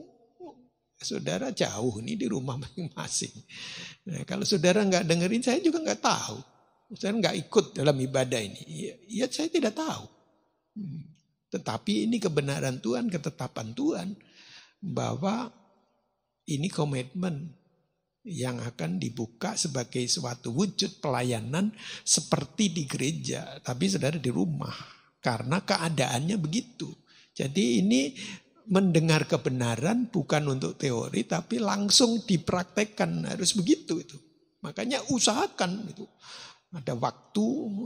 Saudara jauh nih di rumah masing-masing. Nah, kalau saudara nggak dengerin, saya juga nggak tahu. Saudara nggak ikut dalam ibadah ini. Ya saya tidak tahu. Tetapi ini kebenaran Tuhan, ketetapan Tuhan. Bahwa ini komitmen yang akan dibuka sebagai suatu wujud pelayanan seperti di gereja. Tapi saudara di rumah. Karena keadaannya begitu. Jadi ini mendengar kebenaran bukan untuk teori tapi langsung dipraktekkan, harus begitu itu. Makanya usahakan itu. Ada waktu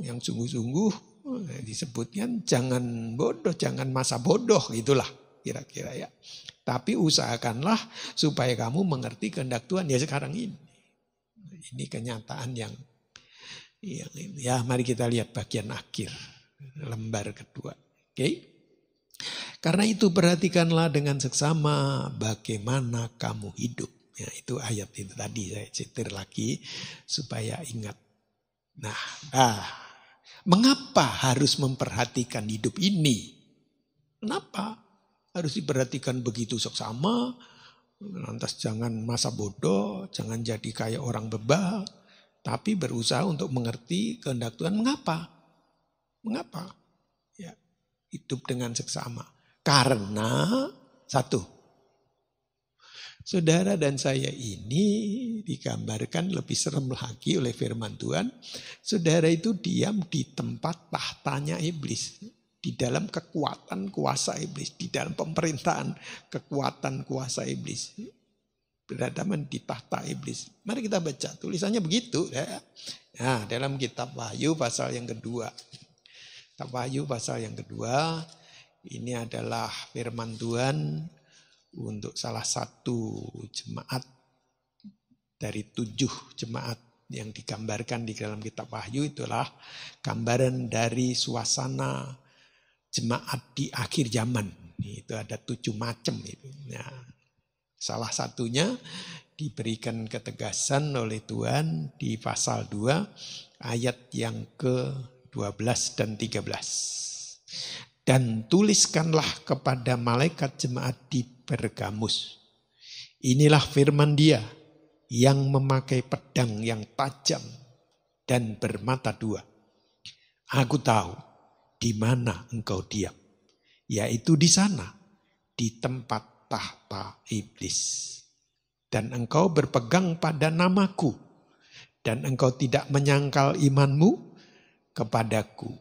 yang sungguh-sungguh disebutnya jangan bodoh, jangan masa bodoh gitulah kira-kira ya. Tapi usahakanlah supaya kamu mengerti kehendak Tuhan ya sekarang ini. Ini kenyataan yang ya mari kita lihat bagian akhir lembar kedua. Oke? Karena itu perhatikanlah dengan seksama bagaimana kamu hidup. Ya, itu ayat itu tadi saya cetir lagi supaya ingat. Mengapa harus memperhatikan hidup ini? Kenapa harus diperhatikan begitu seksama? Lantas jangan masa bodoh, jangan jadi kayak orang bebal, tapi berusaha untuk mengerti kehendak Tuhan. Mengapa? Ya, hidup dengan seksama. Karena satu, saudara dan saya ini digambarkan lebih serem lagi oleh firman Tuhan. Saudara itu diam di tempat tahtanya iblis. Di dalam kekuatan kuasa iblis. Di dalam pemerintahan kekuatan kuasa iblis. Berhadapan di tahta iblis. Mari kita baca, tulisannya begitu. Ya. Nah, dalam kitab Wahyu pasal yang kedua. Kitab Wahyu pasal yang kedua. Ini adalah firman Tuhan untuk salah satu jemaat dari 7 jemaat yang digambarkan di dalam kitab Wahyu itulah gambaran dari suasana jemaat di akhir zaman. Itu ada 7 macam itu. Nah, salah satunya diberikan ketegasan oleh Tuhan di pasal 2 ayat yang ke-12 dan 13. Dan tuliskanlah kepada malaikat jemaat di Pergamus. Inilah firman Dia yang memakai pedang yang tajam dan bermata 2. Aku tahu di mana engkau diam, yaitu di sana, di tempat tahta iblis. Dan engkau berpegang pada namaku, dan engkau tidak menyangkal imanmu kepadaku,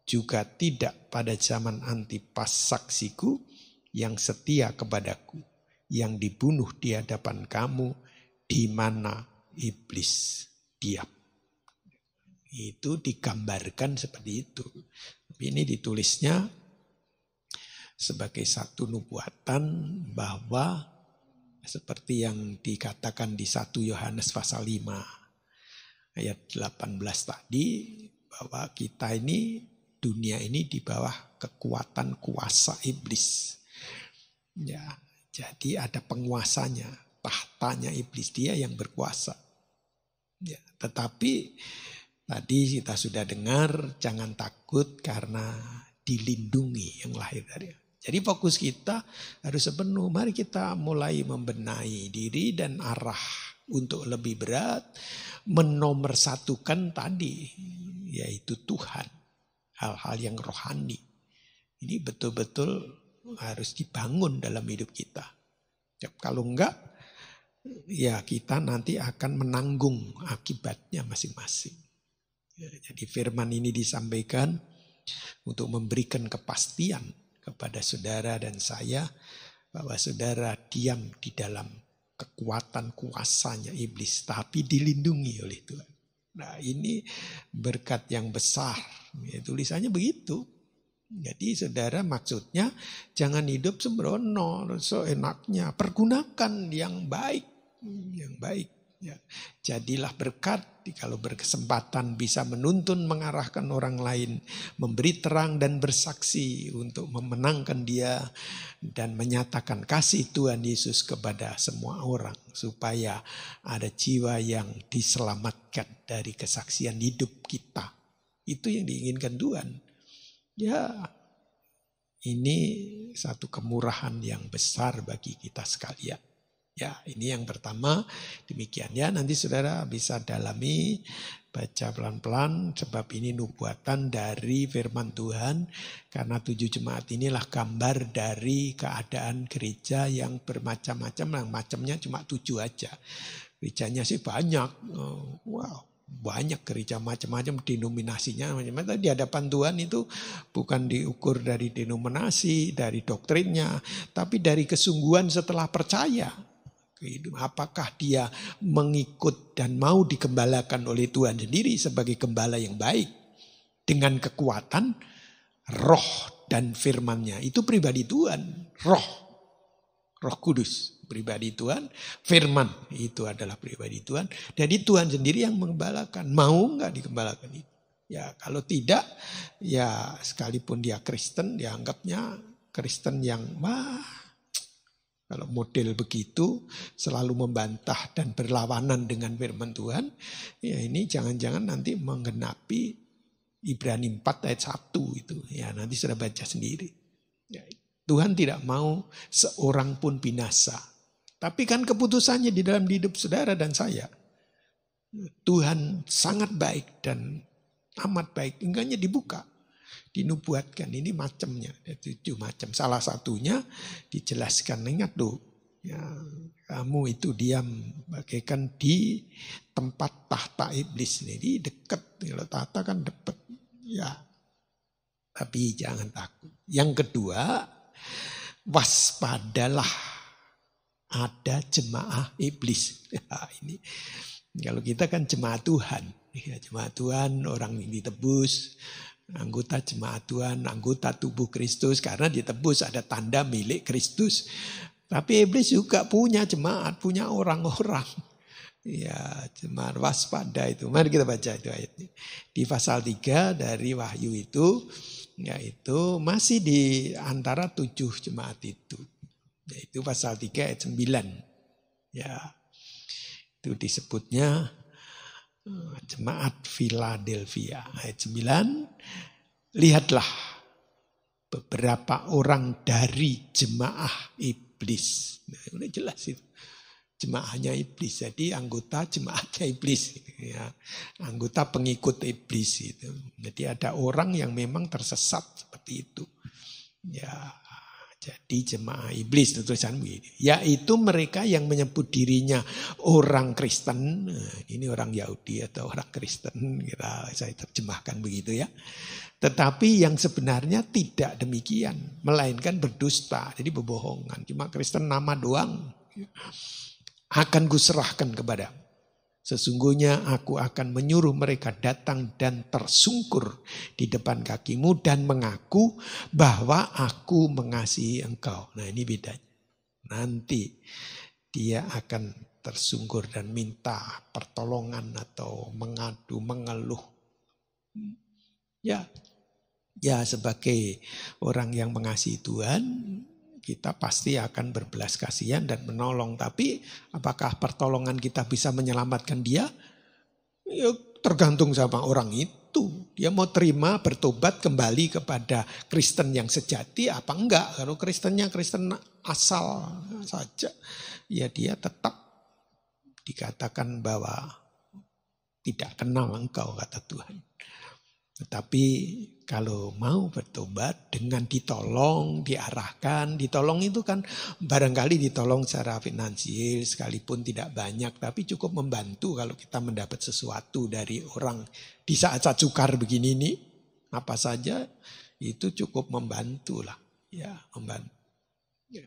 juga tidak pada zaman Antipas saksiku yang setia kepadaku, yang dibunuh di hadapan kamu, di mana iblis diam. Itu digambarkan seperti itu. Tapi ini ditulisnya sebagai satu nubuatan bahwa seperti yang dikatakan di 1 Yohanes pasal 5 ayat 18 tadi, bahwa kita ini, dunia ini di bawah kekuatan kuasa iblis. Ya, jadi ada penguasanya, tahtanya iblis, dia yang berkuasa. Ya, tetapi tadi kita sudah dengar, jangan takut karena dilindungi yang lahir dari. Jadi fokus kita harus sepenuh. Mari kita mulai membenahi diri dan arah untuk lebih berat. Menomorsatukan tadi, yaitu Tuhan. Hal-hal yang rohani. Ini betul-betul harus dibangun dalam hidup kita. Kalau enggak, ya kita nanti akan menanggung akibatnya masing-masing. Ya, jadi firman ini disampaikan untuk memberikan kepastian kepada saudara dan saya bahwa saudara diam di dalam kekuatan kuasanya iblis, tapi dilindungi oleh Tuhan. Nah, ini berkat yang besar. Ya, tulisannya begitu. Jadi saudara, maksudnya jangan hidup sembrono, seenaknya. Pergunakan yang baik, yang baik. Ya, jadilah berkat kalau berkesempatan bisa menuntun, mengarahkan orang lain, memberi terang dan bersaksi untuk memenangkan dia dan menyatakan kasih Tuhan Yesus kepada semua orang supaya ada jiwa yang diselamatkan dari kesaksian hidup kita. Itu yang diinginkan Tuhan. Ya, ini satu kemurahan yang besar bagi kita sekalian. Ya, ini yang pertama, demikian ya. Nanti saudara bisa dalami, baca pelan-pelan, sebab ini nubuatan dari firman Tuhan. Karena 7 jemaat inilah gambar dari keadaan gereja yang bermacam-macam. Yang macamnya cuma 7 aja. Gerejanya sih banyak. Wow, banyak gereja macam-macam, denominasinya macam-macam. Di hadapan Tuhan itu bukan diukur dari denominasi, dari doktrinnya, tapi dari kesungguhan setelah percaya. Apakah dia mengikut dan mau digembalakan oleh Tuhan sendiri sebagai gembala yang baik dengan kekuatan roh dan firman-Nya. Itu pribadi Tuhan, roh kudus pribadi Tuhan, firman itu adalah pribadi Tuhan. Jadi Tuhan sendiri yang menggembalakan. Mau nggak digembalakan itu? Ya, kalau tidak, ya sekalipun dia Kristen, dianggapnya Kristen yang kalau model begitu selalu membantah dan berlawanan dengan firman Tuhan, ya ini jangan-jangan nanti menggenapi Ibrani 4 ayat 1 itu. Ya, nanti sudah baca sendiri. Ya, Tuhan tidak mau seorang pun binasa. Tapi kan keputusannya di dalam hidup saudara dan saya. Tuhan sangat baik dan amat baik. Enggaknya dibuka. Dinubuatkan, ini macamnya, 7 macam. Salah satunya dijelaskan, ingat loh, ya, kamu itu diam bagaikan di tempat tahta iblis. Ini dekat, kalau tahta kan dekat, ya. Tapi jangan takut. Yang kedua, waspadalah, ada jemaah iblis. Ya, ini kalau kita kan jemaah Tuhan, ya, jemaah Tuhan, orang yang ditebus. Anggota jemaat Tuhan, anggota tubuh Kristus, karena ditebus ada tanda milik Kristus. Tapi iblis juga punya jemaat, punya orang-orang. Ya, cemar waspada itu. Mari kita baca itu ayatnya. Di pasal 3 dari Wahyu itu, yaitu masih di antara 7 jemaat itu. Yaitu pasal 3 ayat 9. Ya, itu disebutnya jemaat Philadelphia. Ayat 9, lihatlah beberapa orang dari jemaah iblis. Nah, udah jelas itu. Jemaahnya iblis, jadi anggota jemaatnya iblis, ya. Anggota pengikut iblis itu. Jadi ada orang yang memang tersesat seperti itu. Ya, jadi jemaah iblis itu tulisan begini. Yaitu mereka yang menyebut dirinya orang Kristen. Nah, ini orang Yahudi atau orang Kristen, saya terjemahkan begitu ya. Tetapi yang sebenarnya tidak demikian, melainkan berdusta, jadi berbohongan. Cuma Kristen nama doang. Akan kuserahkan kepada. Sesungguhnya aku akan menyuruh mereka datang dan tersungkur di depan kakimu dan mengaku bahwa aku mengasihi engkau. Nah, ini bedanya. Nanti dia akan tersungkur dan minta pertolongan atau mengadu, mengeluh. Ya sebagai orang yang mengasihi Tuhan, kita pasti akan berbelas kasihan dan menolong. Tapi apakah pertolongan kita bisa menyelamatkan dia? Ya, tergantung sama orang itu. Dia mau terima, bertobat kembali kepada Kristen yang sejati apa enggak. Kalau Kristennya Kristen asal saja, ya dia tetap dikatakan bahwa tidak kenal engkau, kata Tuhan. Tetapi kalau mau bertobat dengan ditolong, diarahkan, ditolong itu kan barangkali ditolong secara finansial sekalipun tidak banyak, tapi cukup membantu kalau kita mendapat sesuatu dari orang di saat-saat sukar begini nih, apa saja itu cukup membantu lah, ya membantu. Ya.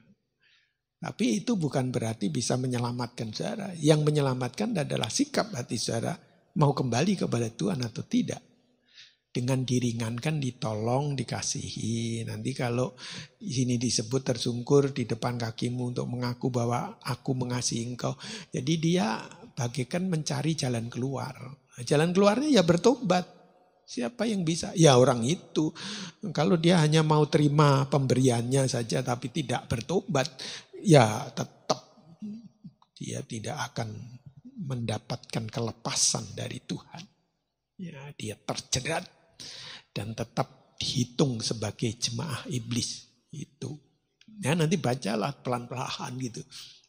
Tapi itu bukan berarti bisa menyelamatkan saudara. Yang menyelamatkan adalah sikap hati saudara mau kembali kepada Tuhan atau tidak. Dengan diringankan, ditolong, dikasihi. Nanti kalau di sini disebut tersungkur di depan kakimu untuk mengaku bahwa aku mengasihi engkau. Jadi dia bagaikan mencari jalan keluar. Jalan keluarnya ya bertobat. Siapa yang bisa? Ya orang itu. Kalau dia hanya mau terima pemberiannya saja tapi tidak bertobat, ya tetap dia tidak akan mendapatkan kelepasan dari Tuhan. Ya, dia terjerat dan tetap dihitung sebagai jemaah iblis itu. Ya nanti bacalah pelan-pelan gitu.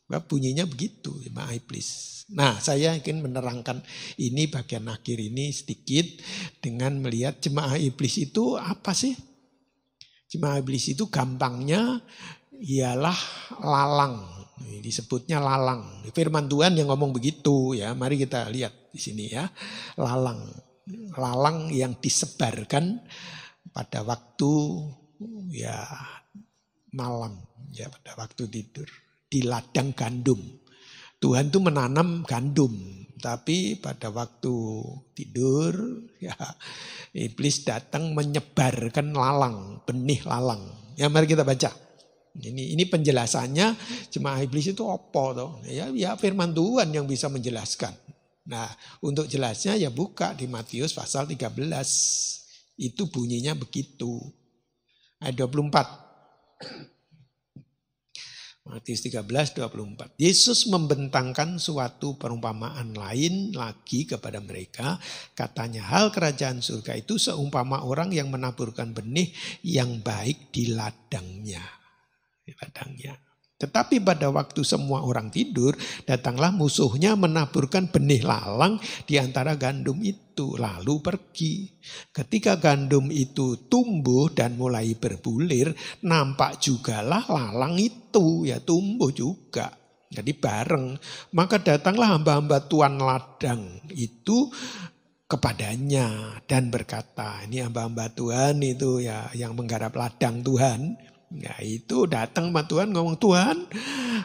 Bunyinya begitu, jemaah iblis. Nah, saya ingin menerangkan ini bagian akhir ini sedikit dengan melihat jemaah iblis itu apa sih? Jemaah iblis itu gampangnya ialah lalang. Disebutnya lalang. Firman Tuhan yang ngomong begitu ya. Mari kita lihat di sini ya. Lalang. Lalang yang disebarkan pada waktu ya malam, ya pada waktu tidur di ladang gandum. Tuhan tuh menanam gandum, tapi pada waktu tidur ya iblis datang menyebarkan lalang, benih lalang. Ya mari kita baca. Ini penjelasannya jemaah iblis itu apa toh? Ya firman Tuhan yang bisa menjelaskan. Nah, untuk jelasnya ya buka di Matius pasal 13. Itu bunyinya begitu. Ayat 24. Matius 13, 24. Yesus membentangkan suatu perumpamaan lain lagi kepada mereka. Katanya, hal kerajaan surga itu seumpama orang yang menaburkan benih yang baik di ladangnya. Tetapi pada waktu semua orang tidur, datanglah musuhnya menaburkan benih lalang di antara gandum itu, lalu pergi. Ketika gandum itu tumbuh dan mulai berbulir, nampak jugalah lalang itu, ya tumbuh juga. Jadi bareng. Maka datanglah hamba-hamba tuan ladang itu kepadanya dan berkata, ini hamba-hamba Tuhan itu ya yang menggarap ladang Tuhan. Nah itu datang sama Tuhan ngomong, Tuhan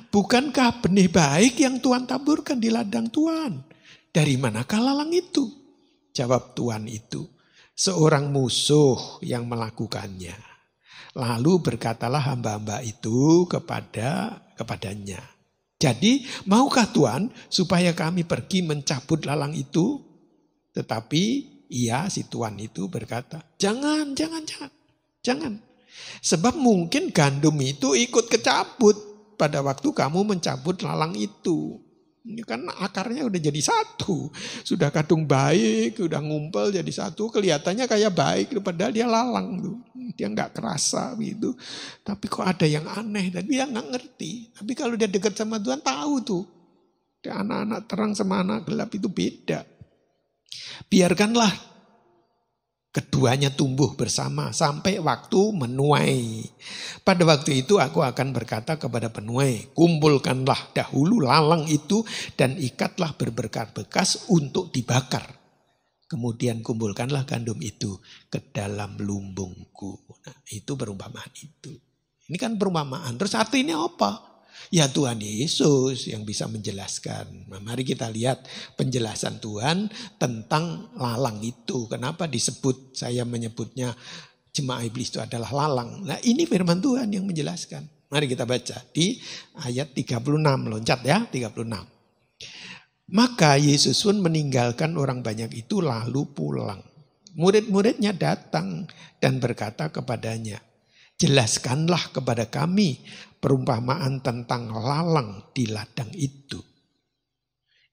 bukankah benih baik yang Tuhan taburkan di ladang Tuhan? Dari manakah lalang itu? Jawab Tuhan itu, seorang musuh yang melakukannya. Lalu berkatalah hamba-hamba itu kepadanya, Jadi maukah Tuhan supaya kami pergi mencabut lalang itu? Tetapi si Tuhan itu berkata, jangan. Sebab mungkin gandum itu ikut kecabut pada waktu kamu mencabut lalang itu. Ini kan akarnya udah jadi satu. Sudah kadung baik, udah ngumpul jadi satu. Kelihatannya kayak baik, padahal dia lalang tuh. Dia nggak kerasa gitu. Tapi kok ada yang aneh, dan dia nggak ngerti. Tapi kalau dia dekat sama Tuhan tahu tuh. Anak-anak terang sama anak gelap itu beda. Biarkanlah keduanya tumbuh bersama sampai waktu menuai. Pada waktu itu aku akan berkata kepada penuai, kumpulkanlah dahulu lalang itu dan ikatlah berbekas untuk dibakar. Kemudian kumpulkanlah gandum itu ke dalam lumbungku. Nah, itu perumpamaan itu. Ini kan perumpamaan. Terus artinya apa? Ya Tuhan Yesus yang bisa menjelaskan. Nah, mari kita lihat penjelasan Tuhan tentang lalang itu. Kenapa disebut, saya menyebutnya jemaah iblis itu adalah lalang. Nah ini firman Tuhan yang menjelaskan. Mari kita baca di ayat 36, loncat ya 36. Maka Yesus pun meninggalkan orang banyak itu lalu pulang. Murid-muridnya datang dan berkata kepadanya, jelaskanlah kepada kami perumpamaan tentang lalang di ladang itu.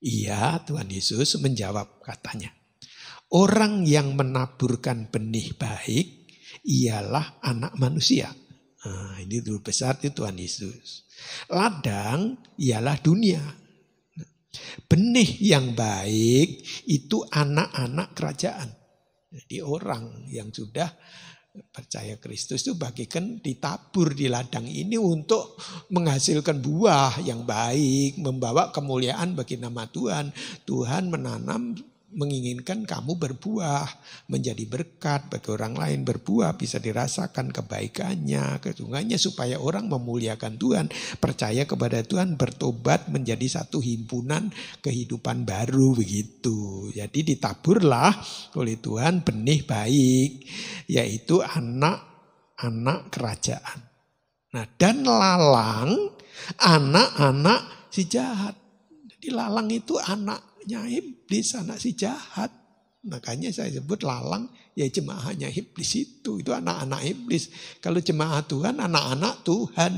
Iya, Tuhan Yesus menjawab katanya, orang yang menaburkan benih baik ialah anak manusia. Nah, ini dulu besar itu Tuhan Yesus. Ladang ialah dunia. Benih yang baik itu anak-anak kerajaan. Jadi orang yang sudah percaya Kristus itu bagikan ditabur di ladang ini untuk menghasilkan buah yang baik, membawa kemuliaan bagi nama Tuhan. Tuhan menanam, menginginkan kamu berbuah, menjadi berkat bagi orang lain, berbuah bisa dirasakan kebaikannya, kesungguhannya supaya orang memuliakan Tuhan, percaya kepada Tuhan, bertobat menjadi satu himpunan kehidupan baru begitu. Jadi ditaburlah oleh Tuhan benih baik, yaitu anak-anak kerajaan. Nah, dan lalang anak-anak si jahat. Jadi lalang itu anaknya iblis, anak si jahat. Makanya saya sebut lalang ya jemaahnya iblis itu anak-anak iblis. Kalau jemaah Tuhan anak-anak Tuhan.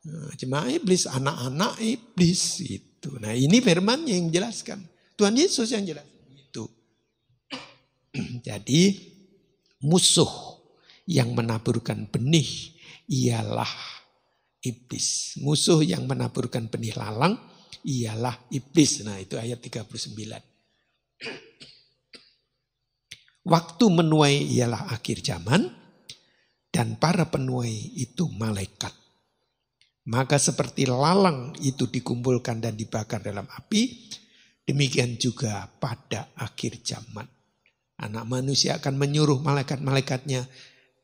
Nah, jemaah iblis anak-anak iblis itu. Nah, ini firman-Nya yang menjelaskan. Tuhan Yesus yang jelaskan itu. Jadi musuh yang menaburkan benih ialah iblis. Musuh yang menaburkan benih lalang ialah iblis. Nah, itu ayat 39. Waktu menuai ialah akhir zaman dan para penuai itu malaikat. Maka seperti lalang itu dikumpulkan dan dibakar dalam api, demikian juga pada akhir zaman. Anak manusia akan menyuruh malaikat-malaikatnya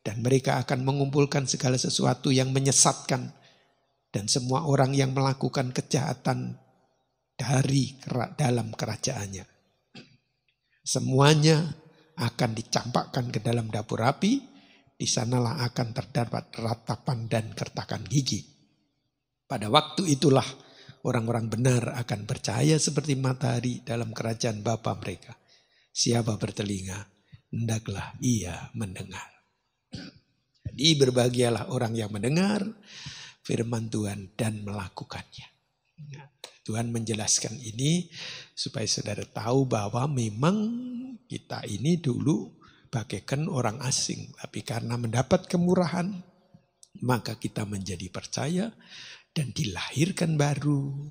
dan mereka akan mengumpulkan segala sesuatu yang menyesatkan dan semua orang yang melakukan kejahatan dari dalam kerajaannya. Semuanya akan dicampakkan ke dalam dapur api, di sanalah akan terdapat ratapan dan kertakan gigi. Pada waktu itulah orang-orang benar akan percaya seperti matahari dalam kerajaan Bapa mereka. Siapa bertelinga, hendaklah ia mendengar. Jadi berbahagialah orang yang mendengar firman Tuhan dan melakukannya. Tuhan menjelaskan ini supaya saudara tahu bahwa memang kita ini dulu bagaikan orang asing. Tapi karena mendapat kemurahan, maka kita menjadi percaya dan dilahirkan baru.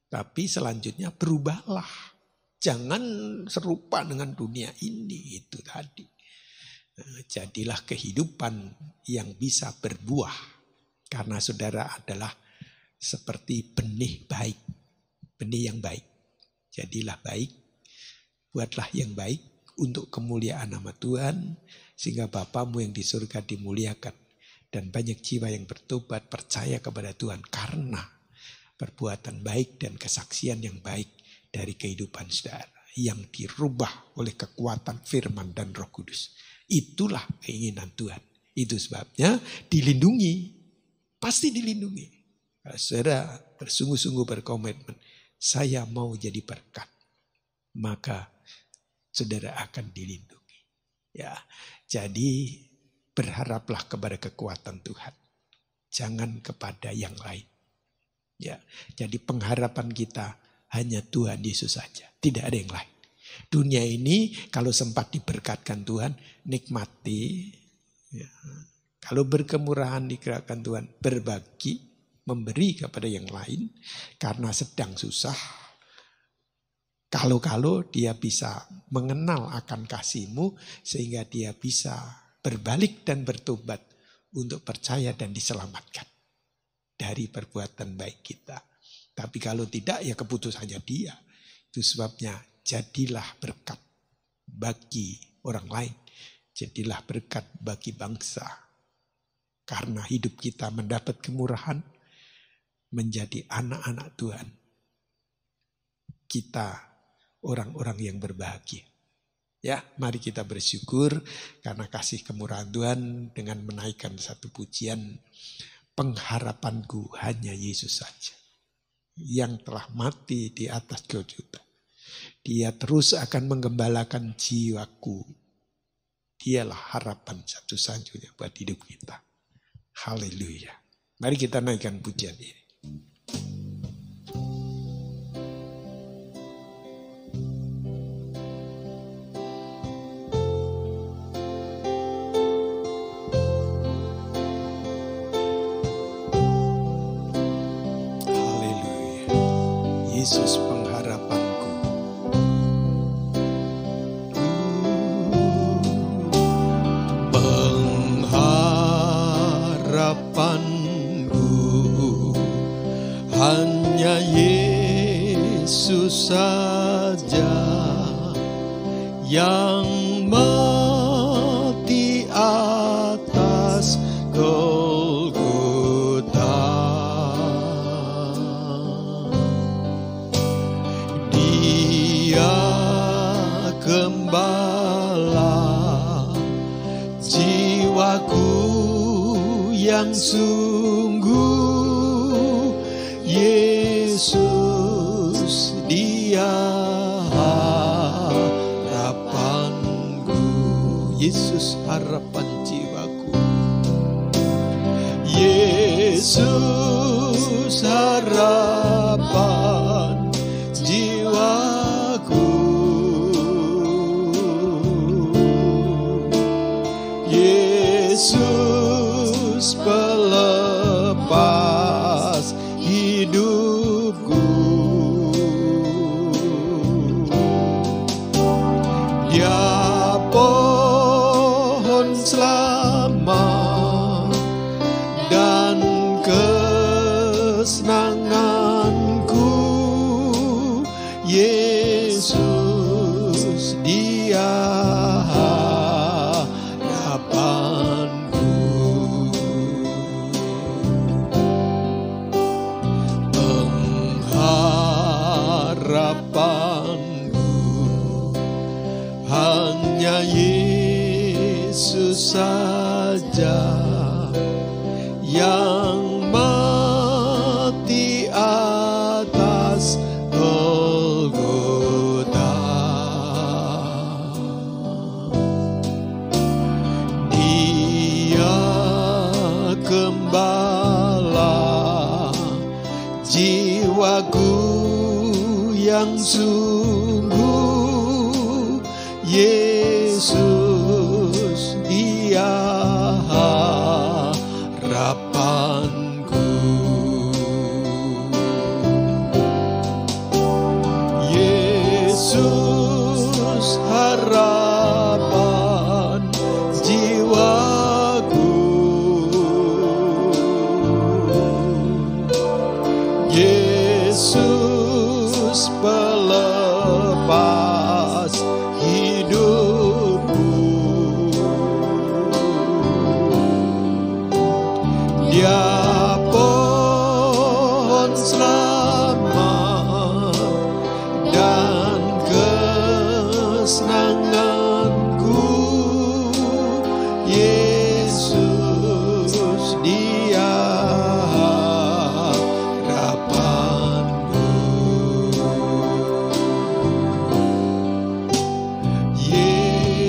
Tapi selanjutnya berubahlah. Jangan serupa dengan dunia ini, itu tadi. Jadilah kehidupan yang bisa berbuah. Karena saudara adalah seperti benih baik. Benih yang baik. Jadilah baik. Buatlah yang baik untuk kemuliaan nama Tuhan. Sehingga Bapamu yang di surga dimuliakan. Dan banyak jiwa yang bertobat percaya kepada Tuhan. Karena perbuatan baik dan kesaksian yang baik dari kehidupan saudara. Yang dirubah oleh kekuatan firman dan Roh Kudus. Itulah keinginan Tuhan. Itu sebabnya dilindungi. Pasti dilindungi. Saudara bersungguh-sungguh berkomitmen, saya mau jadi berkat, maka saudara akan dilindungi. Ya, jadi berharaplah kepada kekuatan Tuhan, jangan kepada yang lain. Ya, jadi pengharapan kita hanya Tuhan Yesus saja, tidak ada yang lain. Dunia ini kalau sempat diberkatkan Tuhan, nikmati. Ya. Kalau berkemurahan digerakkan Tuhan, berbagi, memberi kepada yang lain. Karena sedang susah, kalau dia bisa mengenal akan kasih-Mu, sehingga dia bisa berbalik dan bertobat untuk percaya dan diselamatkan dari perbuatan baik kita. Tapi kalau tidak, ya keputusannya dia. Itu sebabnya jadilah berkat bagi orang lain. Jadilah berkat bagi bangsa. Karena hidup kita mendapat kemurahan, menjadi anak-anak Tuhan. Kita orang-orang yang berbahagia. Ya, mari kita bersyukur karena kasih kemurahan Tuhan dengan menaikkan satu pujian. Pengharapanku hanya Yesus saja, yang telah mati di atas Golgota. Dia terus akan menggembalakan jiwaku. Dialah harapan satu-satunya buat hidup kita. Haleluya. Mari kita naikkan pujian ini. Haleluya. Yesus pengharapanku. Pengharapanku hanya Yesus saja, yang mati atas Golgota. Dia gembala jiwaku yang sungguh. Yesus, Dia harapanku. Yesus harapan jiwaku. Yesus harapan jiwaku. Yesus pelepas hidupku. Dia pohon selamat dan kesenanganku. Yesus, Dia harapanku. Pengharapanku hanya Yesus saja, yang mati atas Golgota. Dia gembala jiwaku yang sungguh. Yesus, Dia harapanku. Yesus harapan jiwaku. Yesus pelepas hidupku.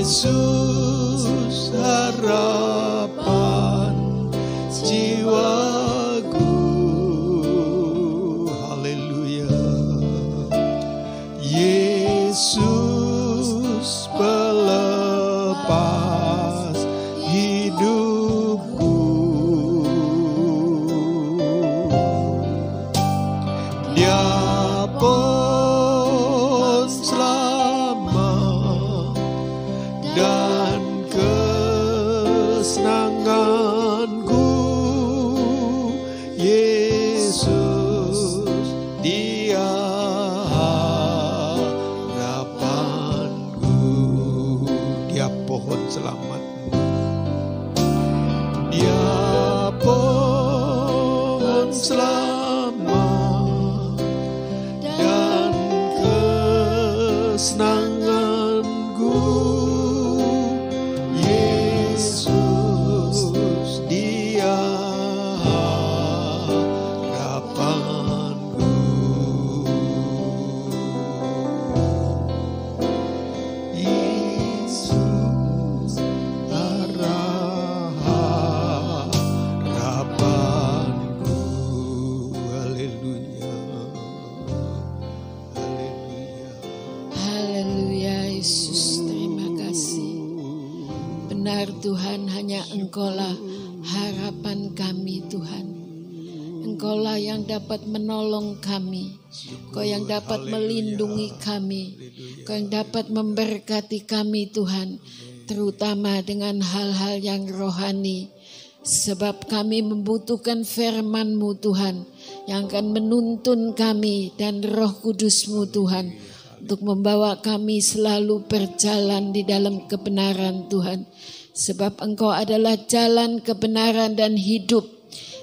Yesus harapan jiwaku. Haleluya. Yesus pelepas hidupku. Dia pun selamat dan kesenanganku. Yesus Dia harapanku. Dia pohon selamatmu. Dia pohon selamat dan kesenanganku. Yesus Dia harapanku. Yesus harapanku. Haleluya. Haleluya. Haleluya Yesus, terima kasih. Benar Tuhan, hanya Engkaulah harapan kami Tuhan. Engkaulah yang dapat menolong kami. Engkau yang dapat melindungi kami. Engkau yang dapat memberkati kami Tuhan. Terutama dengan hal-hal yang rohani. Sebab kami membutuhkan firman-Mu Tuhan. Yang akan menuntun kami dan Roh Kudus-Mu Tuhan. Untuk membawa kami selalu berjalan di dalam kebenaran Tuhan. Sebab Engkau adalah jalan kebenaran dan hidup.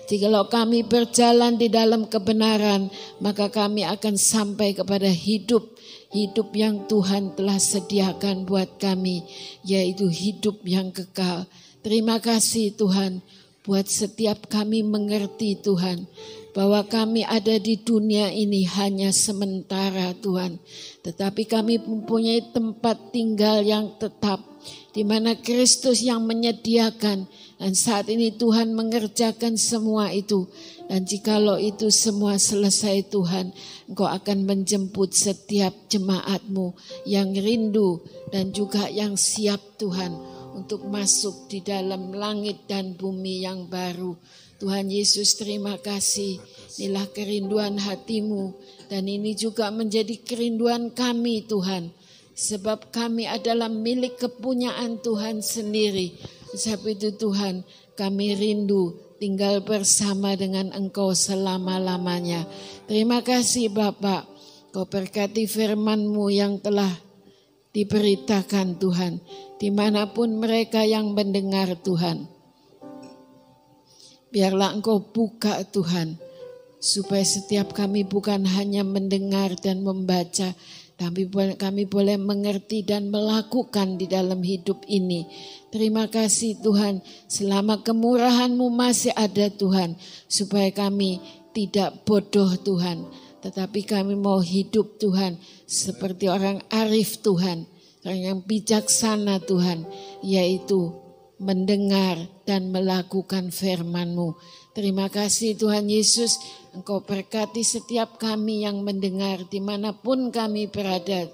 Jikalau kami berjalan di dalam kebenaran, maka kami akan sampai kepada hidup. Hidup yang Tuhan telah sediakan buat kami, yaitu hidup yang kekal. Terima kasih Tuhan, buat setiap kami mengerti Tuhan, bahwa kami ada di dunia ini hanya sementara Tuhan. Tetapi kami mempunyai tempat tinggal yang tetap, di mana Kristus yang menyediakan. Dan saat ini Tuhan mengerjakan semua itu. Dan jikalau itu semua selesai Tuhan, Engkau akan menjemput setiap jemaat-Mu yang rindu dan juga yang siap Tuhan untuk masuk di dalam langit dan bumi yang baru. Tuhan Yesus, terima kasih. Inilah kerinduan hati-Mu dan ini juga menjadi kerinduan kami Tuhan. Sebab kami adalah milik kepunyaan Tuhan sendiri. Sebab itu Tuhan, kami rindu tinggal bersama dengan Engkau selama-lamanya. Terima kasih Bapak, Kau berkati firman-Mu yang telah diberitakan Tuhan. Dimanapun mereka yang mendengar Tuhan. Biarlah Engkau buka Tuhan. Supaya setiap kami bukan hanya mendengar dan membaca, tapi kami boleh mengerti dan melakukan di dalam hidup ini. Terima kasih Tuhan, selama kemurahan-Mu masih ada Tuhan, supaya kami tidak bodoh Tuhan, tetapi kami mau hidup Tuhan seperti orang arif Tuhan, orang yang bijaksana Tuhan, yaitu mendengar dan melakukan firman-Mu. Terima kasih Tuhan Yesus, Engkau berkati setiap kami yang mendengar dimanapun kami berada.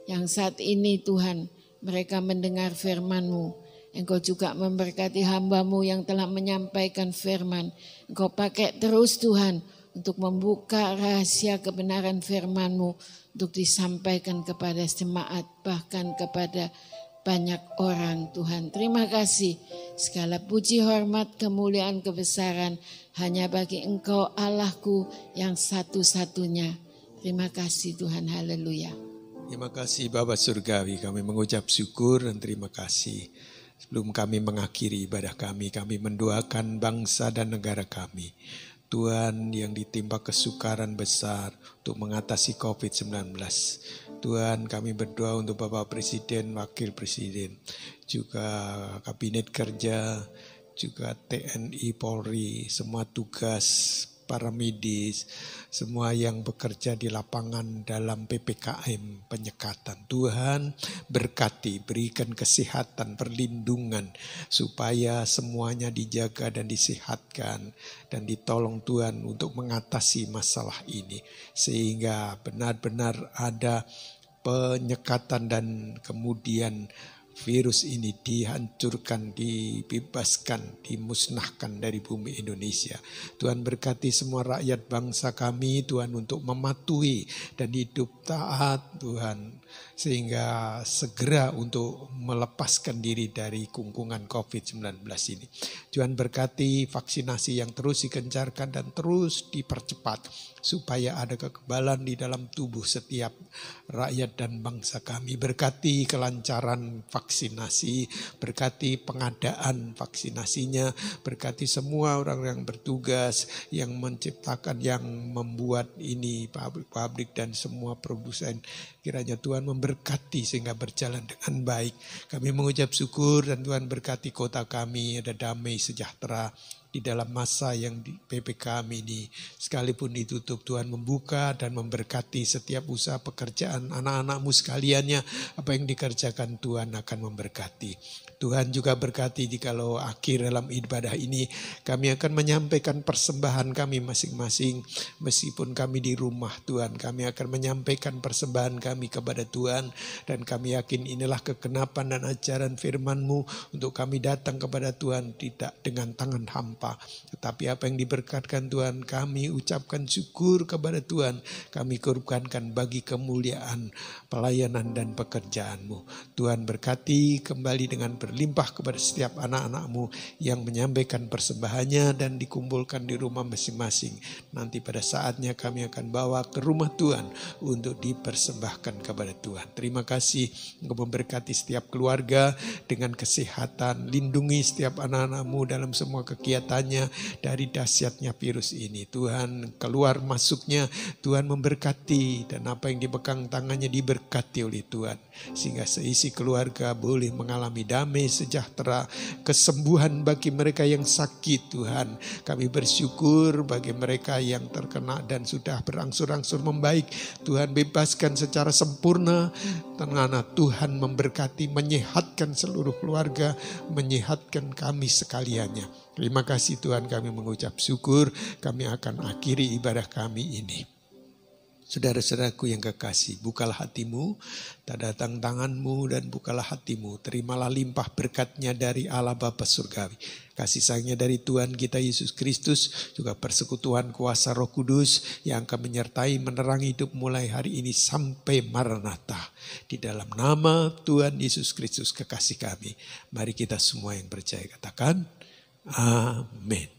Yang saat ini Tuhan, mereka mendengar firman-Mu. Engkau juga memberkati hamba-Mu yang telah menyampaikan firman. Engkau pakai terus Tuhan untuk membuka rahasia kebenaran firman-Mu untuk disampaikan kepada jemaat, bahkan kepada banyak orang Tuhan. Terima kasih. Segala puji, hormat, kemuliaan, kebesaran hanya bagi Engkau Allahku yang satu-satunya. Terima kasih Tuhan. Haleluya. Terima kasih Bapa Surgawi, kami mengucap syukur dan terima kasih. Sebelum kami mengakhiri ibadah kami mendoakan bangsa dan negara kami. Tuhan yang ditimpa kesukaran besar untuk mengatasi COVID-19. Tuhan kami berdoa untuk Bapak Presiden, Wakil Presiden, juga Kabinet Kerja, juga TNI, Polri, semua tugas para medis, semua yang bekerja di lapangan dalam PPKM penyekatan. Tuhan berkati, berikan kesehatan, perlindungan supaya semuanya dijaga dan disehatkan dan ditolong Tuhan untuk mengatasi masalah ini sehingga benar-benar ada penyekatan dan kemudian virus ini dihancurkan, dibebaskan, dimusnahkan dari bumi Indonesia. Tuhan berkati semua rakyat bangsa kami, Tuhan, untuk mematuhi dan hidup taat, Tuhan, sehingga segera untuk melepaskan diri dari kungkungan COVID-19 ini. Tuhan berkati vaksinasi yang terus digencarkan dan terus dipercepat supaya ada kekebalan di dalam tubuh setiap rakyat dan bangsa kami. Berkati kelancaran vaksinasi, berkati pengadaan vaksinasinya, berkati semua orang yang bertugas, yang menciptakan, yang membuat ini, pabrik-pabrik dan semua produsen. Kiranya Tuhan memberkati sehingga berjalan dengan baik. Kami mengucap syukur dan Tuhan berkati kota kami, ada damai sejahtera di dalam masa yang di PPKM ini. Sekalipun ditutup, Tuhan membuka dan memberkati setiap usaha pekerjaan anak-anakmu sekaliannya. Apa yang dikerjakan Tuhan akan memberkati. Tuhan juga berkati jikalau akhir dalam ibadah ini kami akan menyampaikan persembahan kami masing-masing. Meskipun kami di rumah Tuhan, kami akan menyampaikan persembahan kami kepada Tuhan. Dan kami yakin inilah kegenapan dan ajaran firman-Mu untuk kami datang kepada Tuhan tidak dengan tangan hampa. Tetapi apa yang diberkatkan Tuhan, kami ucapkan syukur kepada Tuhan. Kami korbankan bagi kemuliaan pelayanan dan pekerjaan-Mu. Tuhan berkati kembali dengan berlimpah kepada setiap anak-anak-Mu yang menyampaikan persembahannya dan dikumpulkan di rumah masing-masing. Nanti pada saatnya kami akan bawa ke rumah Tuhan untuk dipersembahkan kepada Tuhan. Terima kasih Engkau memberkati setiap keluarga dengan kesehatan. Lindungi setiap anak-anak-Mu dalam semua kegiatannya dari dahsyatnya virus ini. Tuhan, keluar masuknya Tuhan memberkati dan apa yang dipegang tangannya diberkati oleh Tuhan. Sehingga seisi keluarga boleh mengalami damai sejahtera, kesembuhan bagi mereka yang sakit. Tuhan, kami bersyukur bagi mereka yang terkena dan sudah berangsur-angsur membaik. Tuhan, bebaskan secara sempurna. Karena Tuhan memberkati, menyehatkan seluruh keluarga, menyehatkan kami sekaliannya. Terima kasih Tuhan, kami mengucap syukur. Kami akan akhiri ibadah kami ini. Saudara-saudaraku yang kekasih, bukalah hatimu, tadatan tanganmu dan bukalah hatimu. Terimalah limpah berkatnya dari Allah Bapa Surgawi. Kasih sayangnya dari Tuhan kita Yesus Kristus, juga persekutuan kuasa Roh Kudus yang akan menyertai menerangi hidup mulai hari ini sampai Maranatha. Di dalam nama Tuhan Yesus Kristus kekasih kami. Mari kita semua yang percaya katakan, Amin.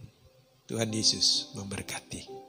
Tuhan Yesus memberkati.